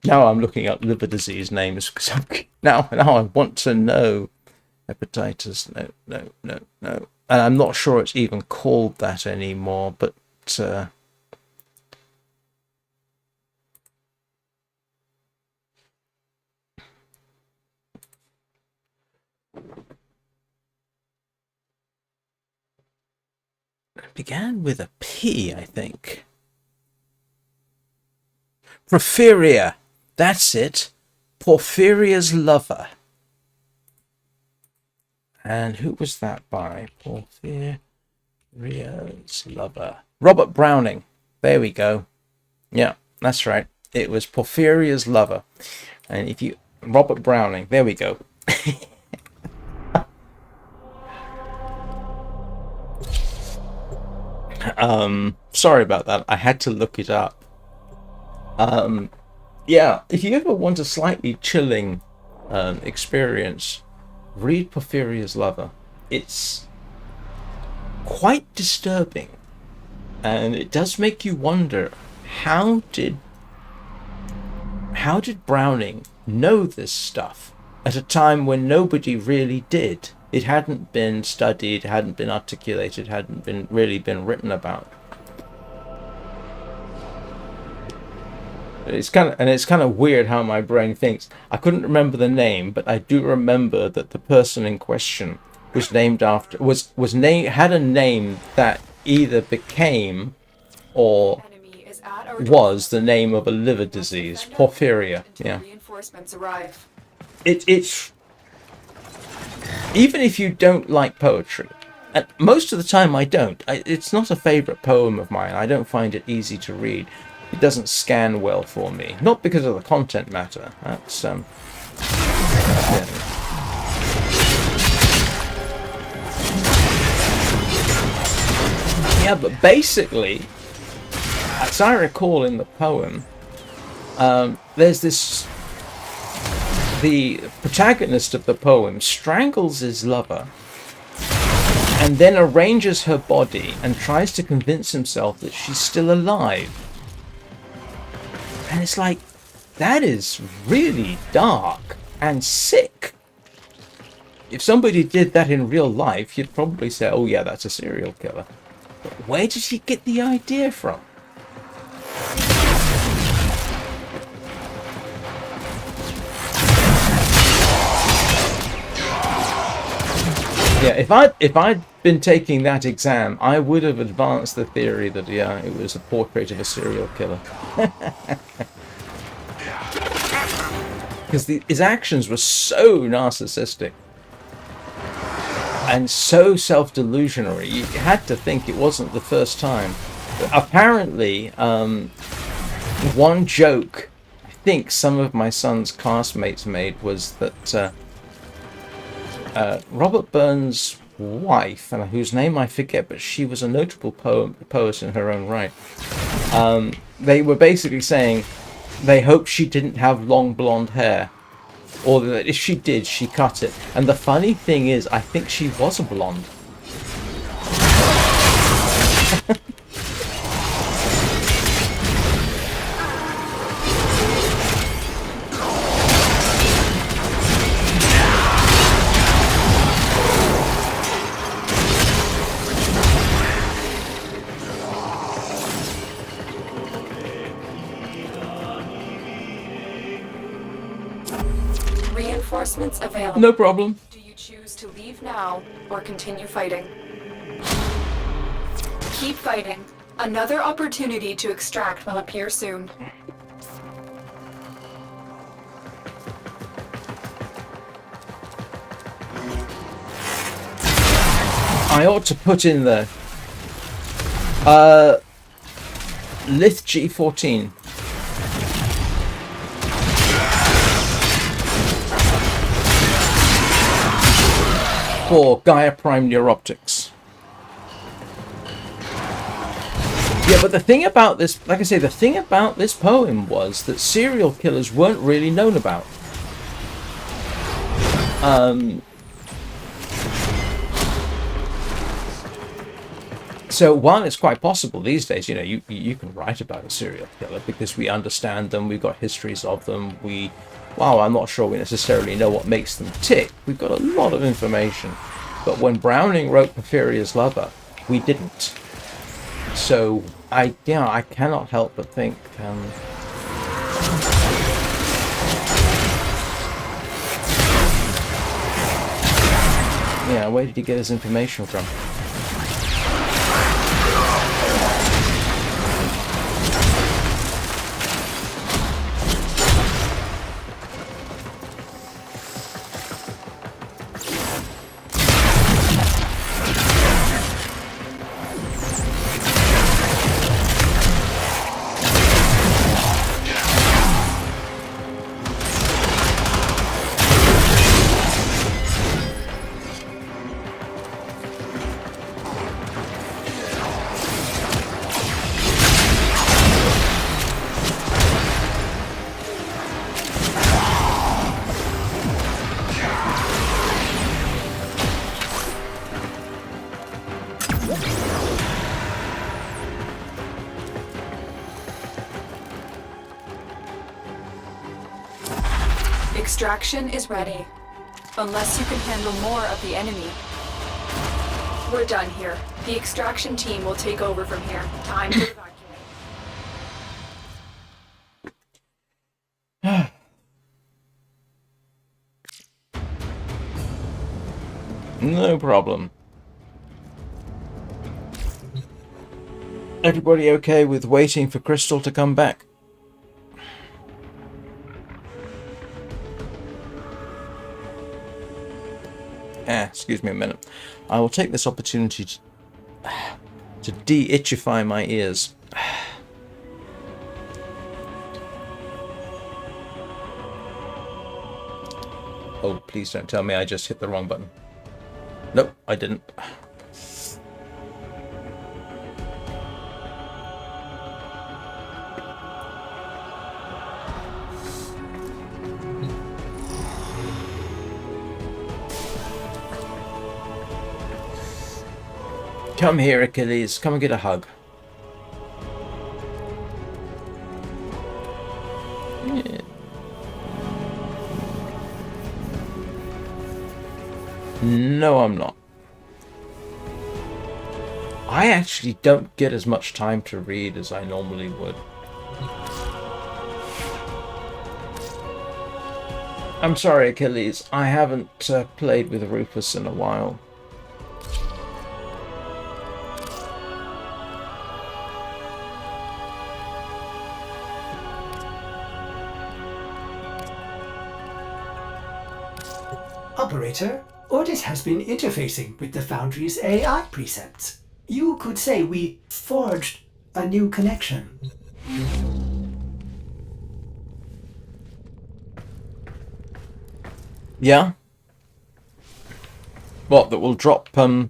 Now I'm looking up liver disease names because now I want to know. Hepatitis, no. And I'm not sure it's even called that anymore, but it began with a P, I think. Porphyria, that's it. Porphyria's lover. And who was that by? Porphyria's lover. Robert Browning. There we go. Yeah, that's right. It was Porphyria's lover. And if you... Robert Browning. There we go. Sorry about that. I had to look it up. Yeah, if you ever want a slightly chilling experience, read Porphyria's lover. It's quite disturbing, and it does make you wonder, how did Browning know this stuff at a time when nobody really did? It hadn't been studied, hadn't been articulated, hadn't been really been written about. It's kind of weird how my brain thinks. I couldn't remember the name, but I do remember that the person in question was named after had a name that either became or Enemy is at our was the name of a liver disease, Porphyria. until Yeah, reinforcements arrive. it's even if you don't like poetry, and most of the time I don't. It's not a favorite poem of mine. I don't find it easy to read. It doesn't scan well for me, not because of the content matter. That's yeah. Yeah, but basically, as I recall in the poem, there's this. The protagonist of the poem strangles his lover and then arranges her body and tries to convince himself that she's still alive. And it's like, that is really dark and sick. If somebody did that in real life, you'd probably say, oh yeah, that's a serial killer. But where did he get the idea from? Yeah, if I'd been taking that exam, I would have advanced the theory that yeah, it was a portrait of a serial killer. Because his actions were so narcissistic and so self-delusionary, you had to think it wasn't the first time. But apparently, one joke I think some of my son's classmates made was that Robert Burns' wife, and whose name I forget, but she was a notable poet in her own right. They were basically saying they hoped she didn't have long blonde hair, or that if she did, she cut it. And the funny thing is, I think she was a blonde. Reinforcements available. No problem. Do you choose to leave now or continue fighting? Keep fighting. Another opportunity to extract will appear soon. I ought to put in the Lith G14. For Gaia Prime Neuroptics. Yeah, but the thing about this, like I say, the thing about this poem was that serial killers weren't really known about. So while it's quite possible these days, you know, you can write about a serial killer because we understand them, we've got histories of them, while I'm not sure we necessarily know what makes them tick, we've got a lot of information. But when Browning wrote Porphyria's Lover, we didn't. So I cannot help but think yeah, where did he get his information from? Extraction is ready. Unless you can handle more of the enemy. We're done here. The extraction team will take over from here. Time to evacuate. No problem. Everybody okay with waiting for Crystal to come back? Excuse me a minute. I will take this opportunity to de-itchify my ears. Oh, please don't tell me I just hit the wrong button. Nope, I didn't. Come here, Achilles. Come and get a hug. Yeah. No, I'm not. I actually don't get as much time to read as I normally would. I'm sorry, Achilles. I haven't played with Rufus in a while. Operator, Ordis has been interfacing with the Foundry's AI precepts. You could say we forged a new connection. Yeah? What, that will drop that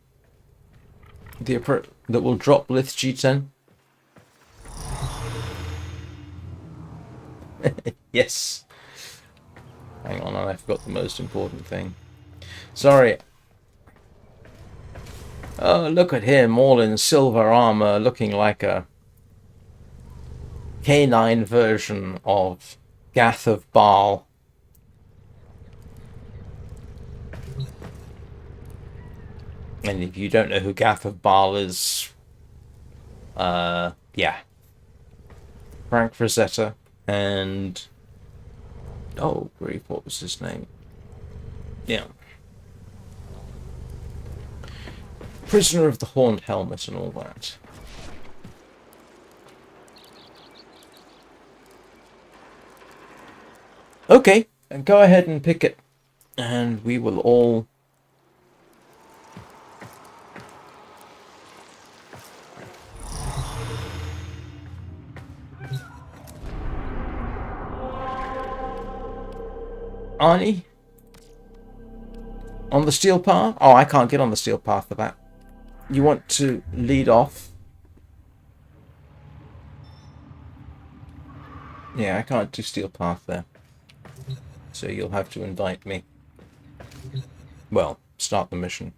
will drop Lith G10? Yes. Hang on, I forgot the most important thing. Sorry. Oh, look at him, all in silver armor, looking like a canine version of Gath of Baal. And if you don't know who Gath of Baal is, yeah. Frank Frazetta and... oh, grief, what was his name? Yeah. Prisoner of the Horned Helmet and all that. Okay, and go ahead and pick it. And we will all... Arnie? On the steel path? Oh, I can't get on the steel path for that. You want to lead off? Yeah, I can't do steel path there. So you'll have to invite me. Well, start the mission.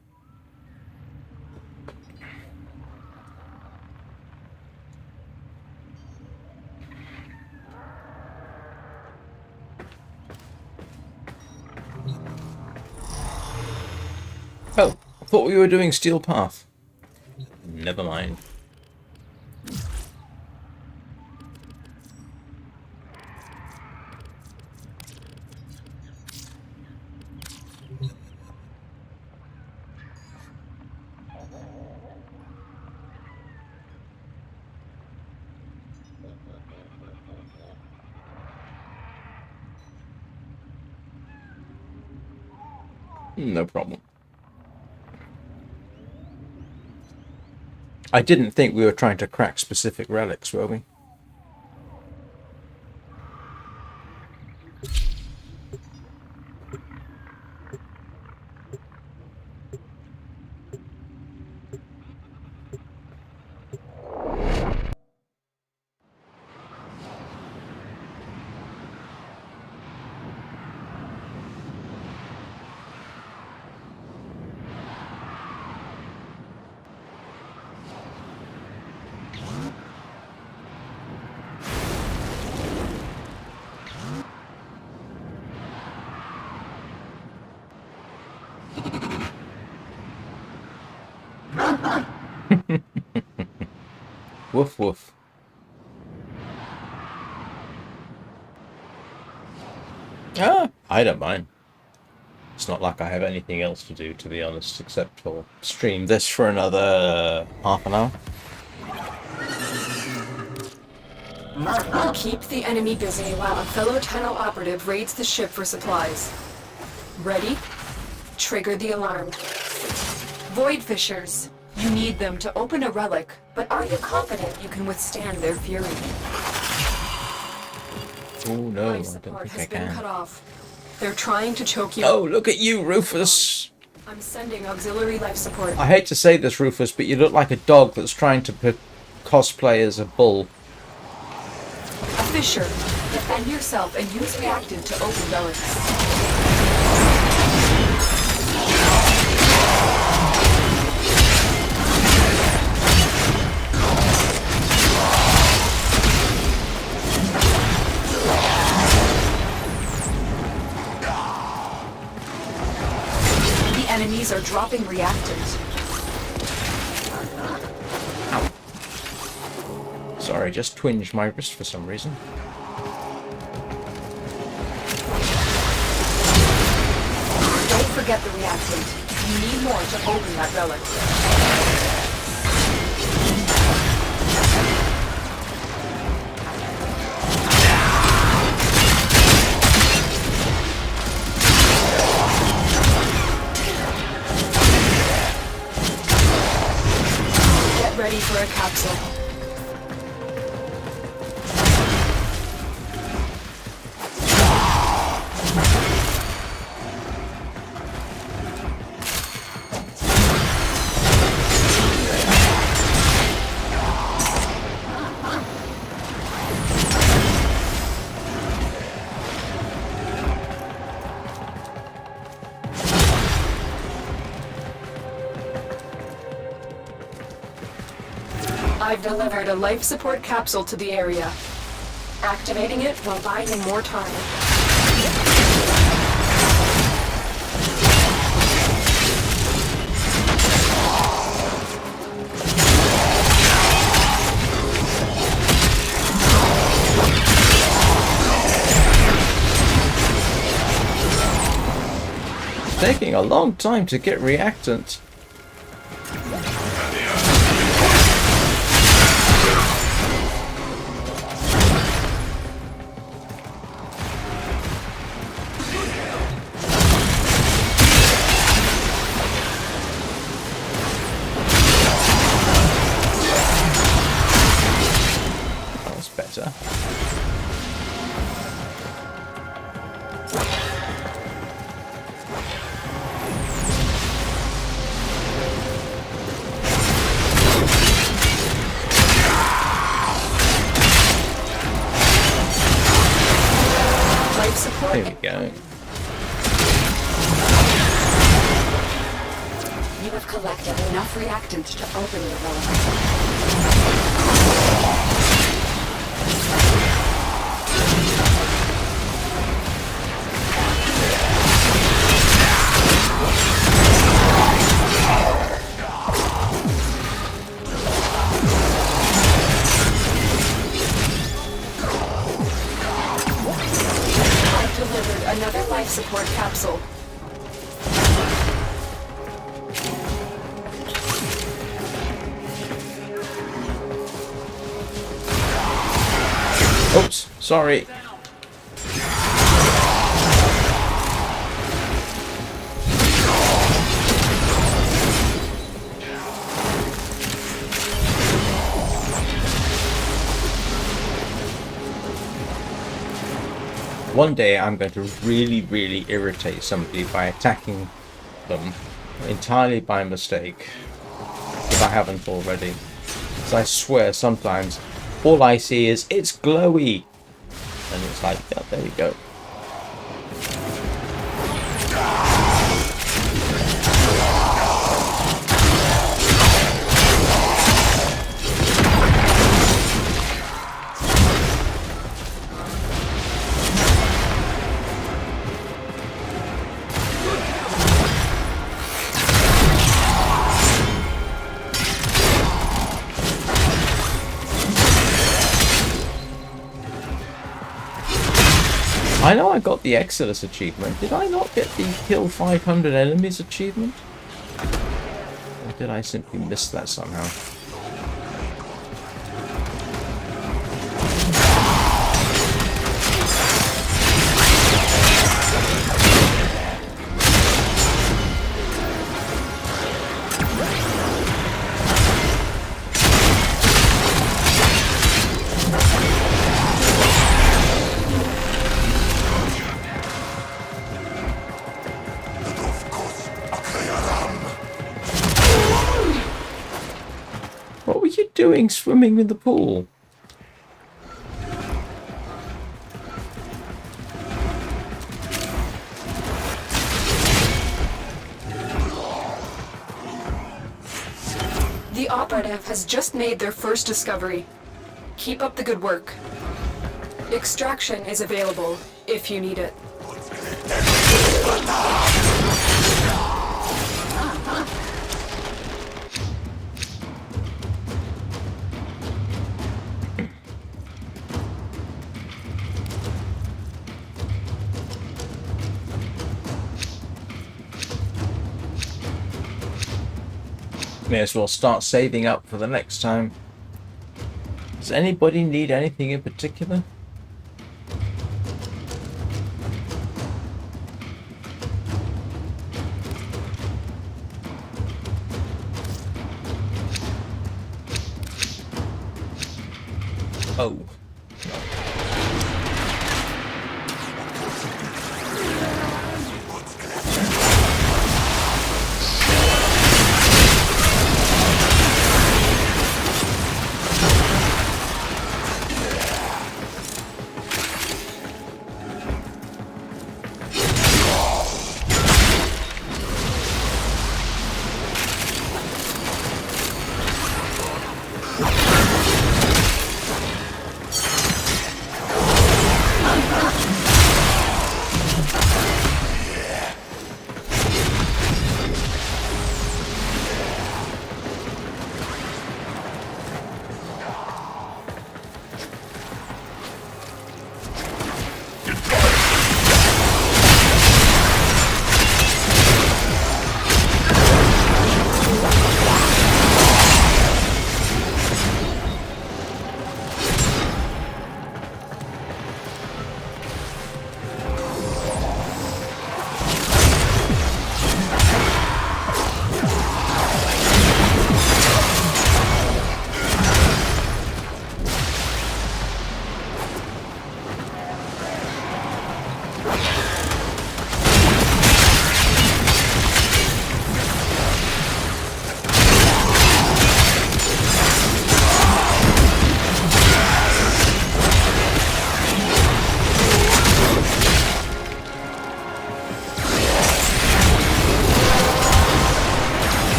Oh, I thought we were doing steel path. Never mind. No problem. I didn't think we were trying to crack specific relics, were we? Woof woof. Ah, I don't mind. It's not like I have anything else to do, to be honest, except for stream this for another half an hour. Keep the enemy busy while a fellow tunnel operative raids the ship for supplies. Ready? Trigger the alarm. Void Fishers. You need them to open a relic, but are you confident you can withstand their fury? Oh no, I Life don't support think I has been cut can. off. They're trying to choke you. Oh, look at you, Rufus! I'm sending auxiliary life support. I hate to say this, Rufus, but you look like a dog that's trying to cosplay as a bull. A Fisher. Defend yourself and use reactant to open relics. The enemies are dropping reactant. Sorry, just twinged my wrist for some reason. Don't forget the reactant. You need more to open that relic. Get ready for a capsule. I've delivered a life support capsule to the area. Activating it will buy you more time. It's taking a long time to get reactant. Better. Life support. There we go. You have collected enough reactant to open the relic. I've delivered another life support capsule. Oops, sorry. One day I'm going to really irritate somebody by attacking them entirely by mistake, if I haven't already. Because I swear sometimes all I see is it's glowy, and it's like, yeah, there you go. I know I got the Exodus achievement. Did I not get the kill 500 enemies achievement? Or did I simply miss that somehow? What were you doing swimming in the pool? The operative has just made their first discovery. Keep up the good work. Extraction is available if you need it. May as well start saving up for the next time. Does anybody need anything in particular? Oh.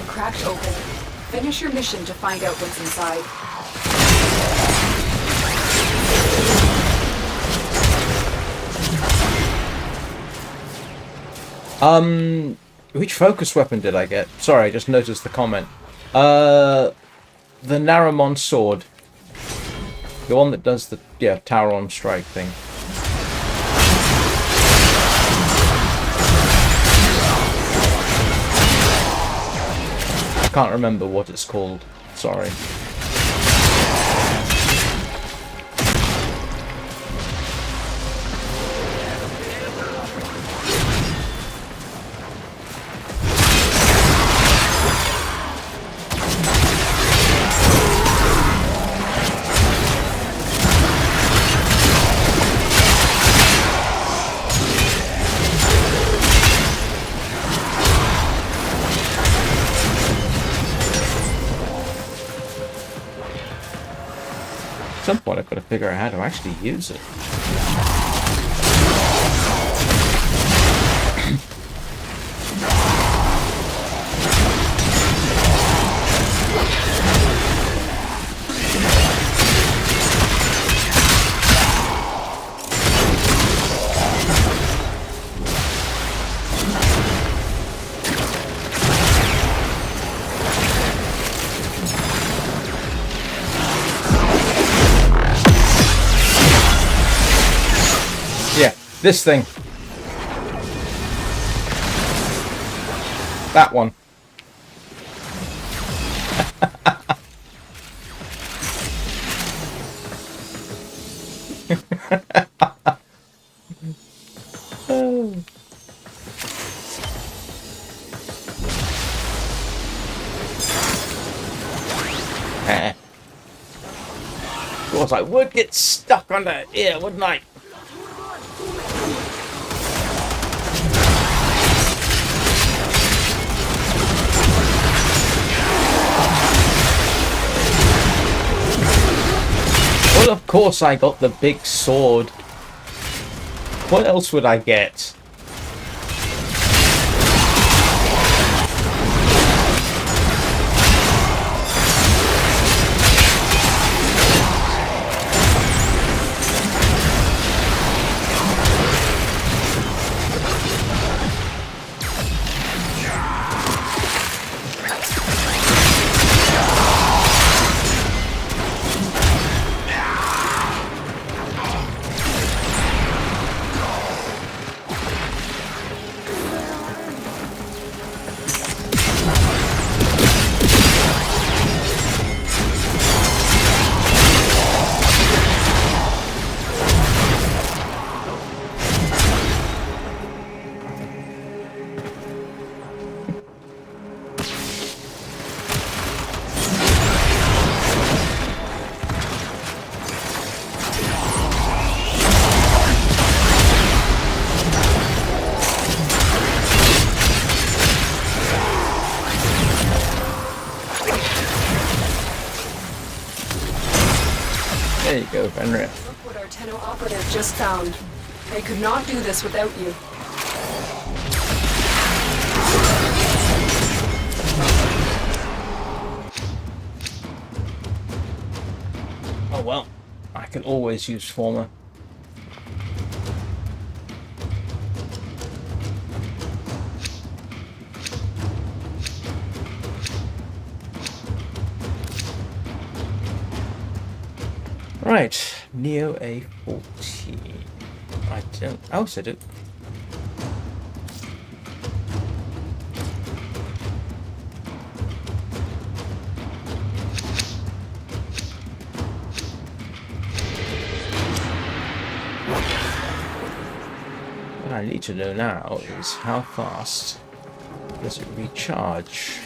Cracked open. Finish your mission to find out what's inside. Which focus weapon did I get? Sorry, I just noticed the comment. The Naramon sword. The one that does the, Tauron strike thing. I can't remember what it's called. Sorry. At some point I've got to figure out how to actually use it. This thing. That one. Of course, I would get stuck under here, wouldn't I? Well, of course I got the big sword. What else would I get? There you go, Fenrir. Look what our Tenno operative just found. They could not do this without you. Oh well, I can always use former. Right, Neo A14. I don't. Oh, yes, I do. What I need to know now is how fast does it recharge?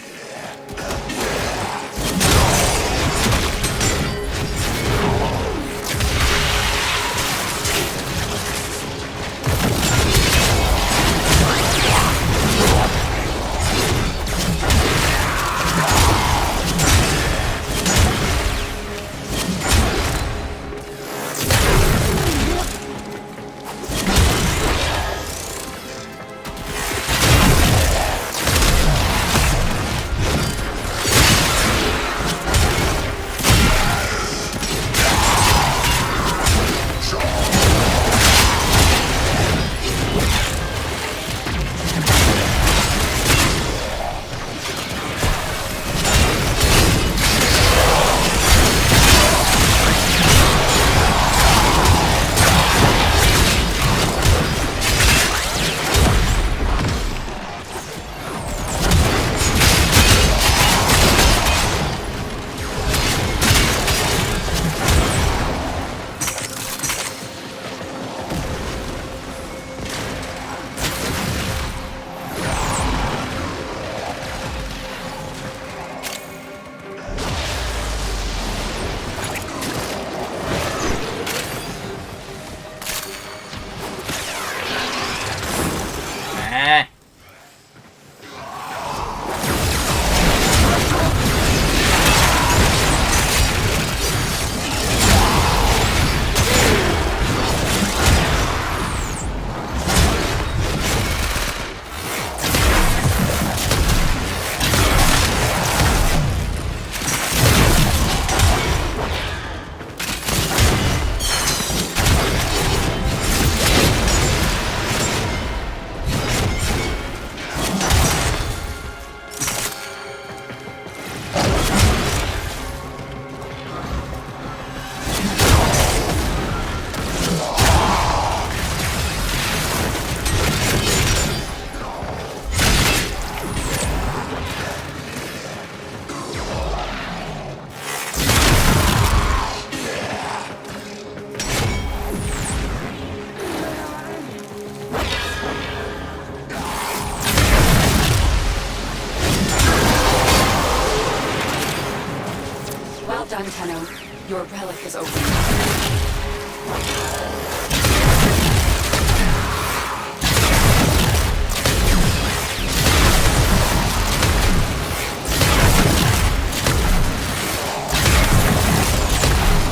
alarm, Tenno. Your relic is open.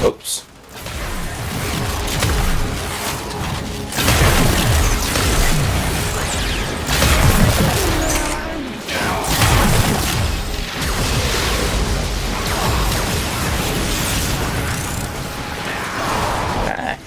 Oops. Ah.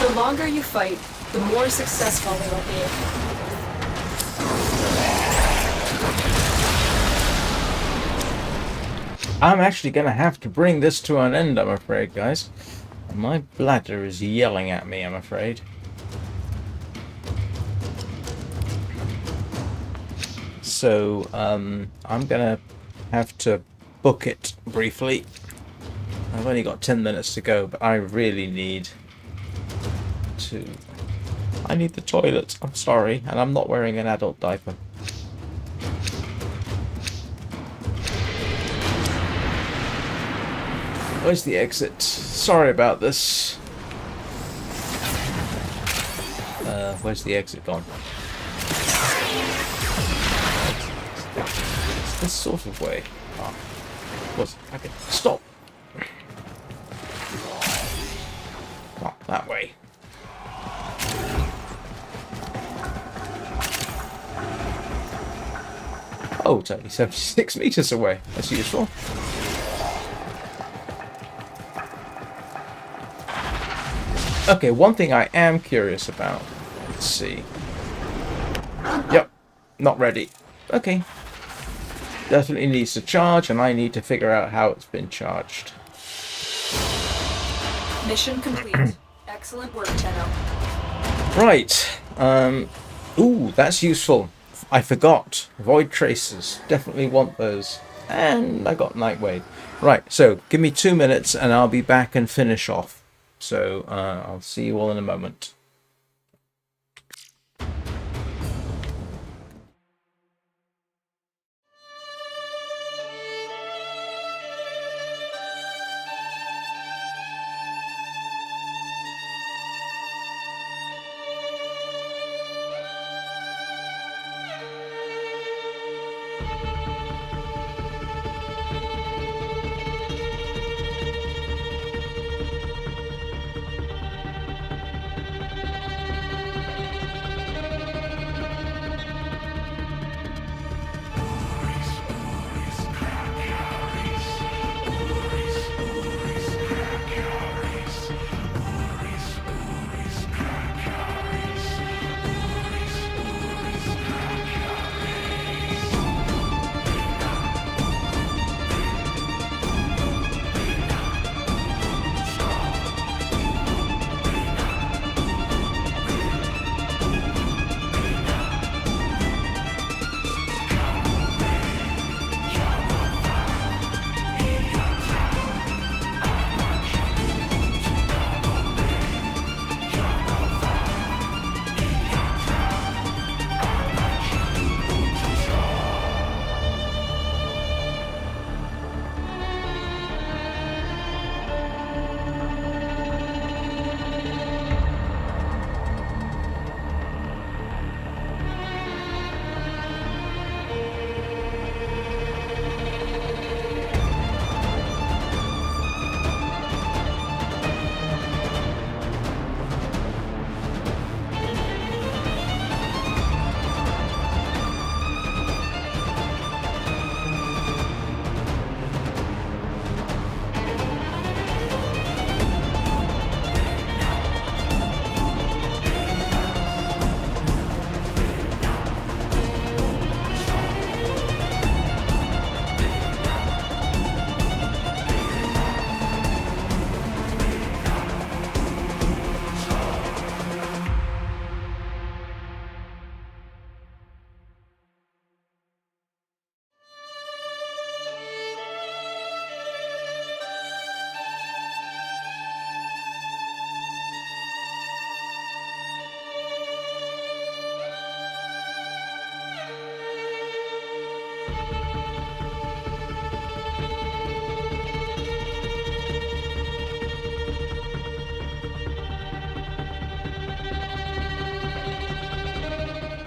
The longer you fight, the more successful they will be. I'm actually going to have to bring this to an end, I'm afraid, guys. My bladder is yelling at me, I'm afraid. So, I'm going to have to book it briefly. I've only got 10 minutes to go, but I really need to... I need the toilet, I'm sorry, and I'm not wearing an adult diaper. Where's the exit? Sorry about this. Where's the exit gone? It's this sort of way. Ah. What's... Okay, stop! Not that way. Oh, it's only 76 meters away. That's useful. Okay, one thing I am curious about. Let's see. Yep, not ready. Okay. Definitely needs to charge, and I need to figure out how it's been charged. Mission complete. Excellent work, Tenno. Right. Ooh, that's useful. I forgot. Void tracers. Definitely want those. And I got Nightwave. Right, so give me 2 minutes and I'll be back and finish off. So I'll see you all in a moment.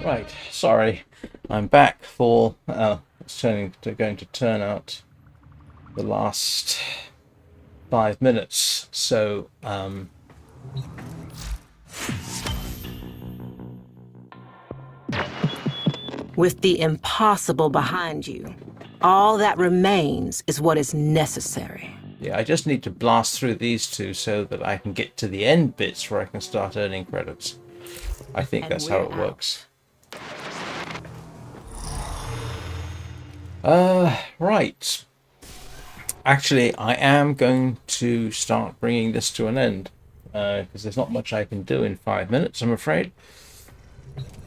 Right, sorry. I'm back for it's going to turn out the last 5 minutes. So With the impossible behind you, all that remains is what is necessary. yeah, I just need to blast through these two so that I can get to the end bits where I can start earning credits. I think And that's how we're it out. works. Right. Actually, I am going to start bringing this to an end because there's not much I can do in 5 minutes, I'm afraid.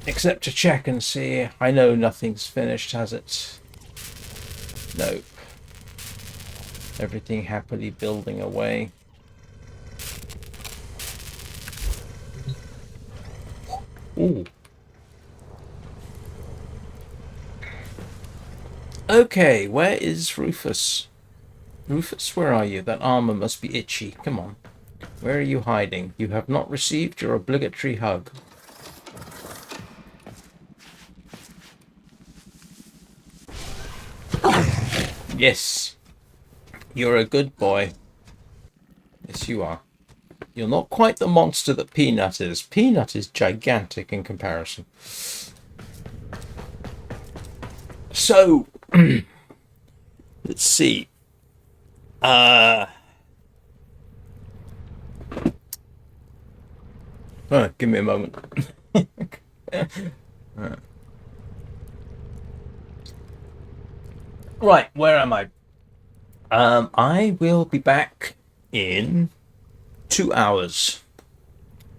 Except to check and see. I know nothing's finished, has it? Nope. Everything happily building away. Ooh. Okay, where is Rufus? Rufus, where are you? That armor must be itchy. Come on. Where are you hiding? You have not received your obligatory hug. Yes. You're a good boy. Yes, you are. You're not quite the monster that Peanut is. Peanut is gigantic in comparison. So, let's see. Give me a moment. Right, where am I? I will be back in 2 hours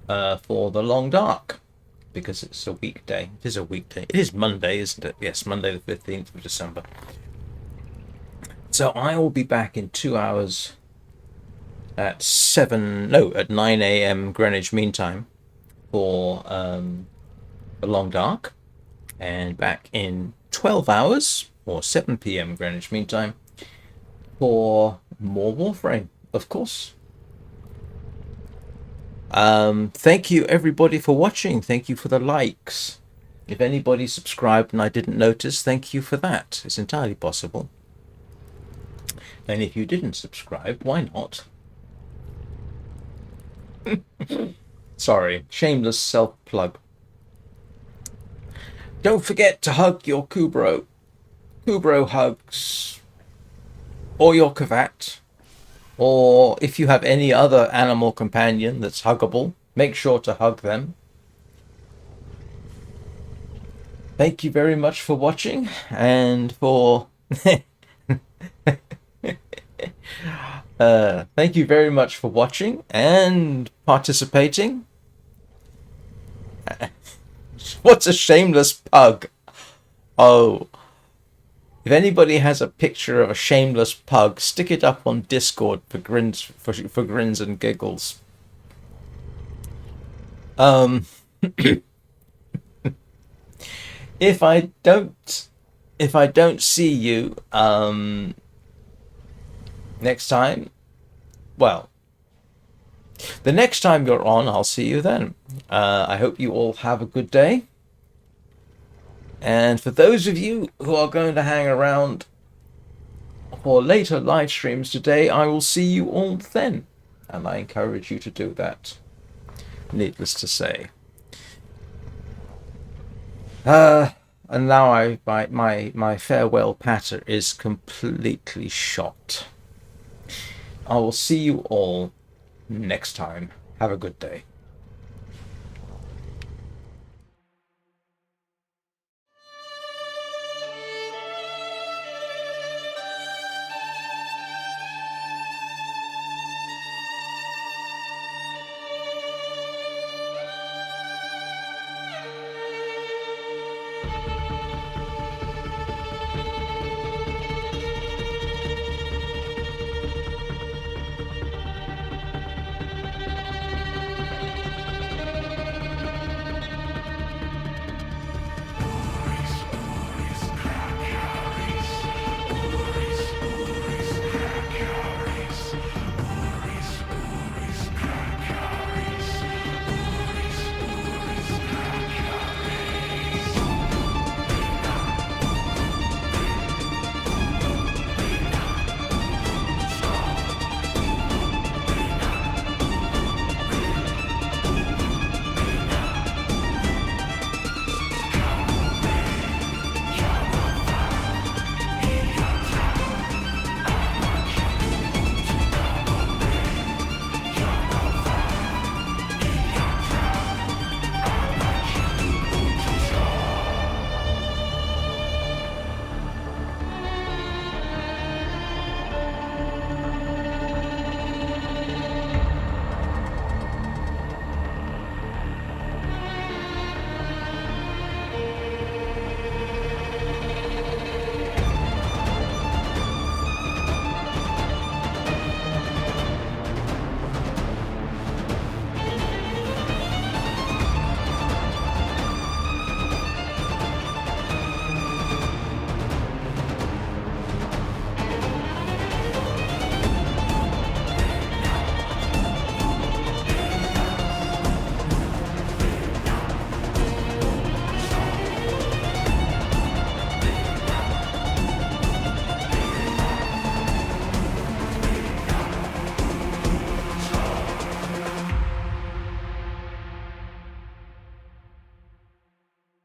for the long dark because it's a weekday. It is a weekday. It is Monday, isn't it? Yes, Monday the 15th of December. So I will be back in 2 hours at 9 a.m. Greenwich Mean Time for the long dark, and back in 12 hours or 7 p.m. Greenwich Mean Time for more Warframe, of course. Thank you everybody for watching. Thank you for the likes. If anybody subscribed and I didn't notice, thank you for that. It's entirely possible. And if you didn't subscribe, why not? Sorry, shameless self-plug. Don't forget to hug your Kubro. Kubro hugs. Or your Kavat. Or if you have any other animal companion that's huggable, make sure to hug them. Thank you very much for watching and for... thank you very much for watching and participating. What's a shameless pug? Oh, if anybody has a picture of a shameless pug, stick it up on Discord for grins and giggles. If I don't see you next time, well, the next time you're on, I'll see you then. I hope you all have a good day. And for those of you who are going to hang around for later live streams today, I will see you all then. And I encourage you to do that, needless to say. And now my farewell patter is completely shot. I will see you all next time. Have a good day.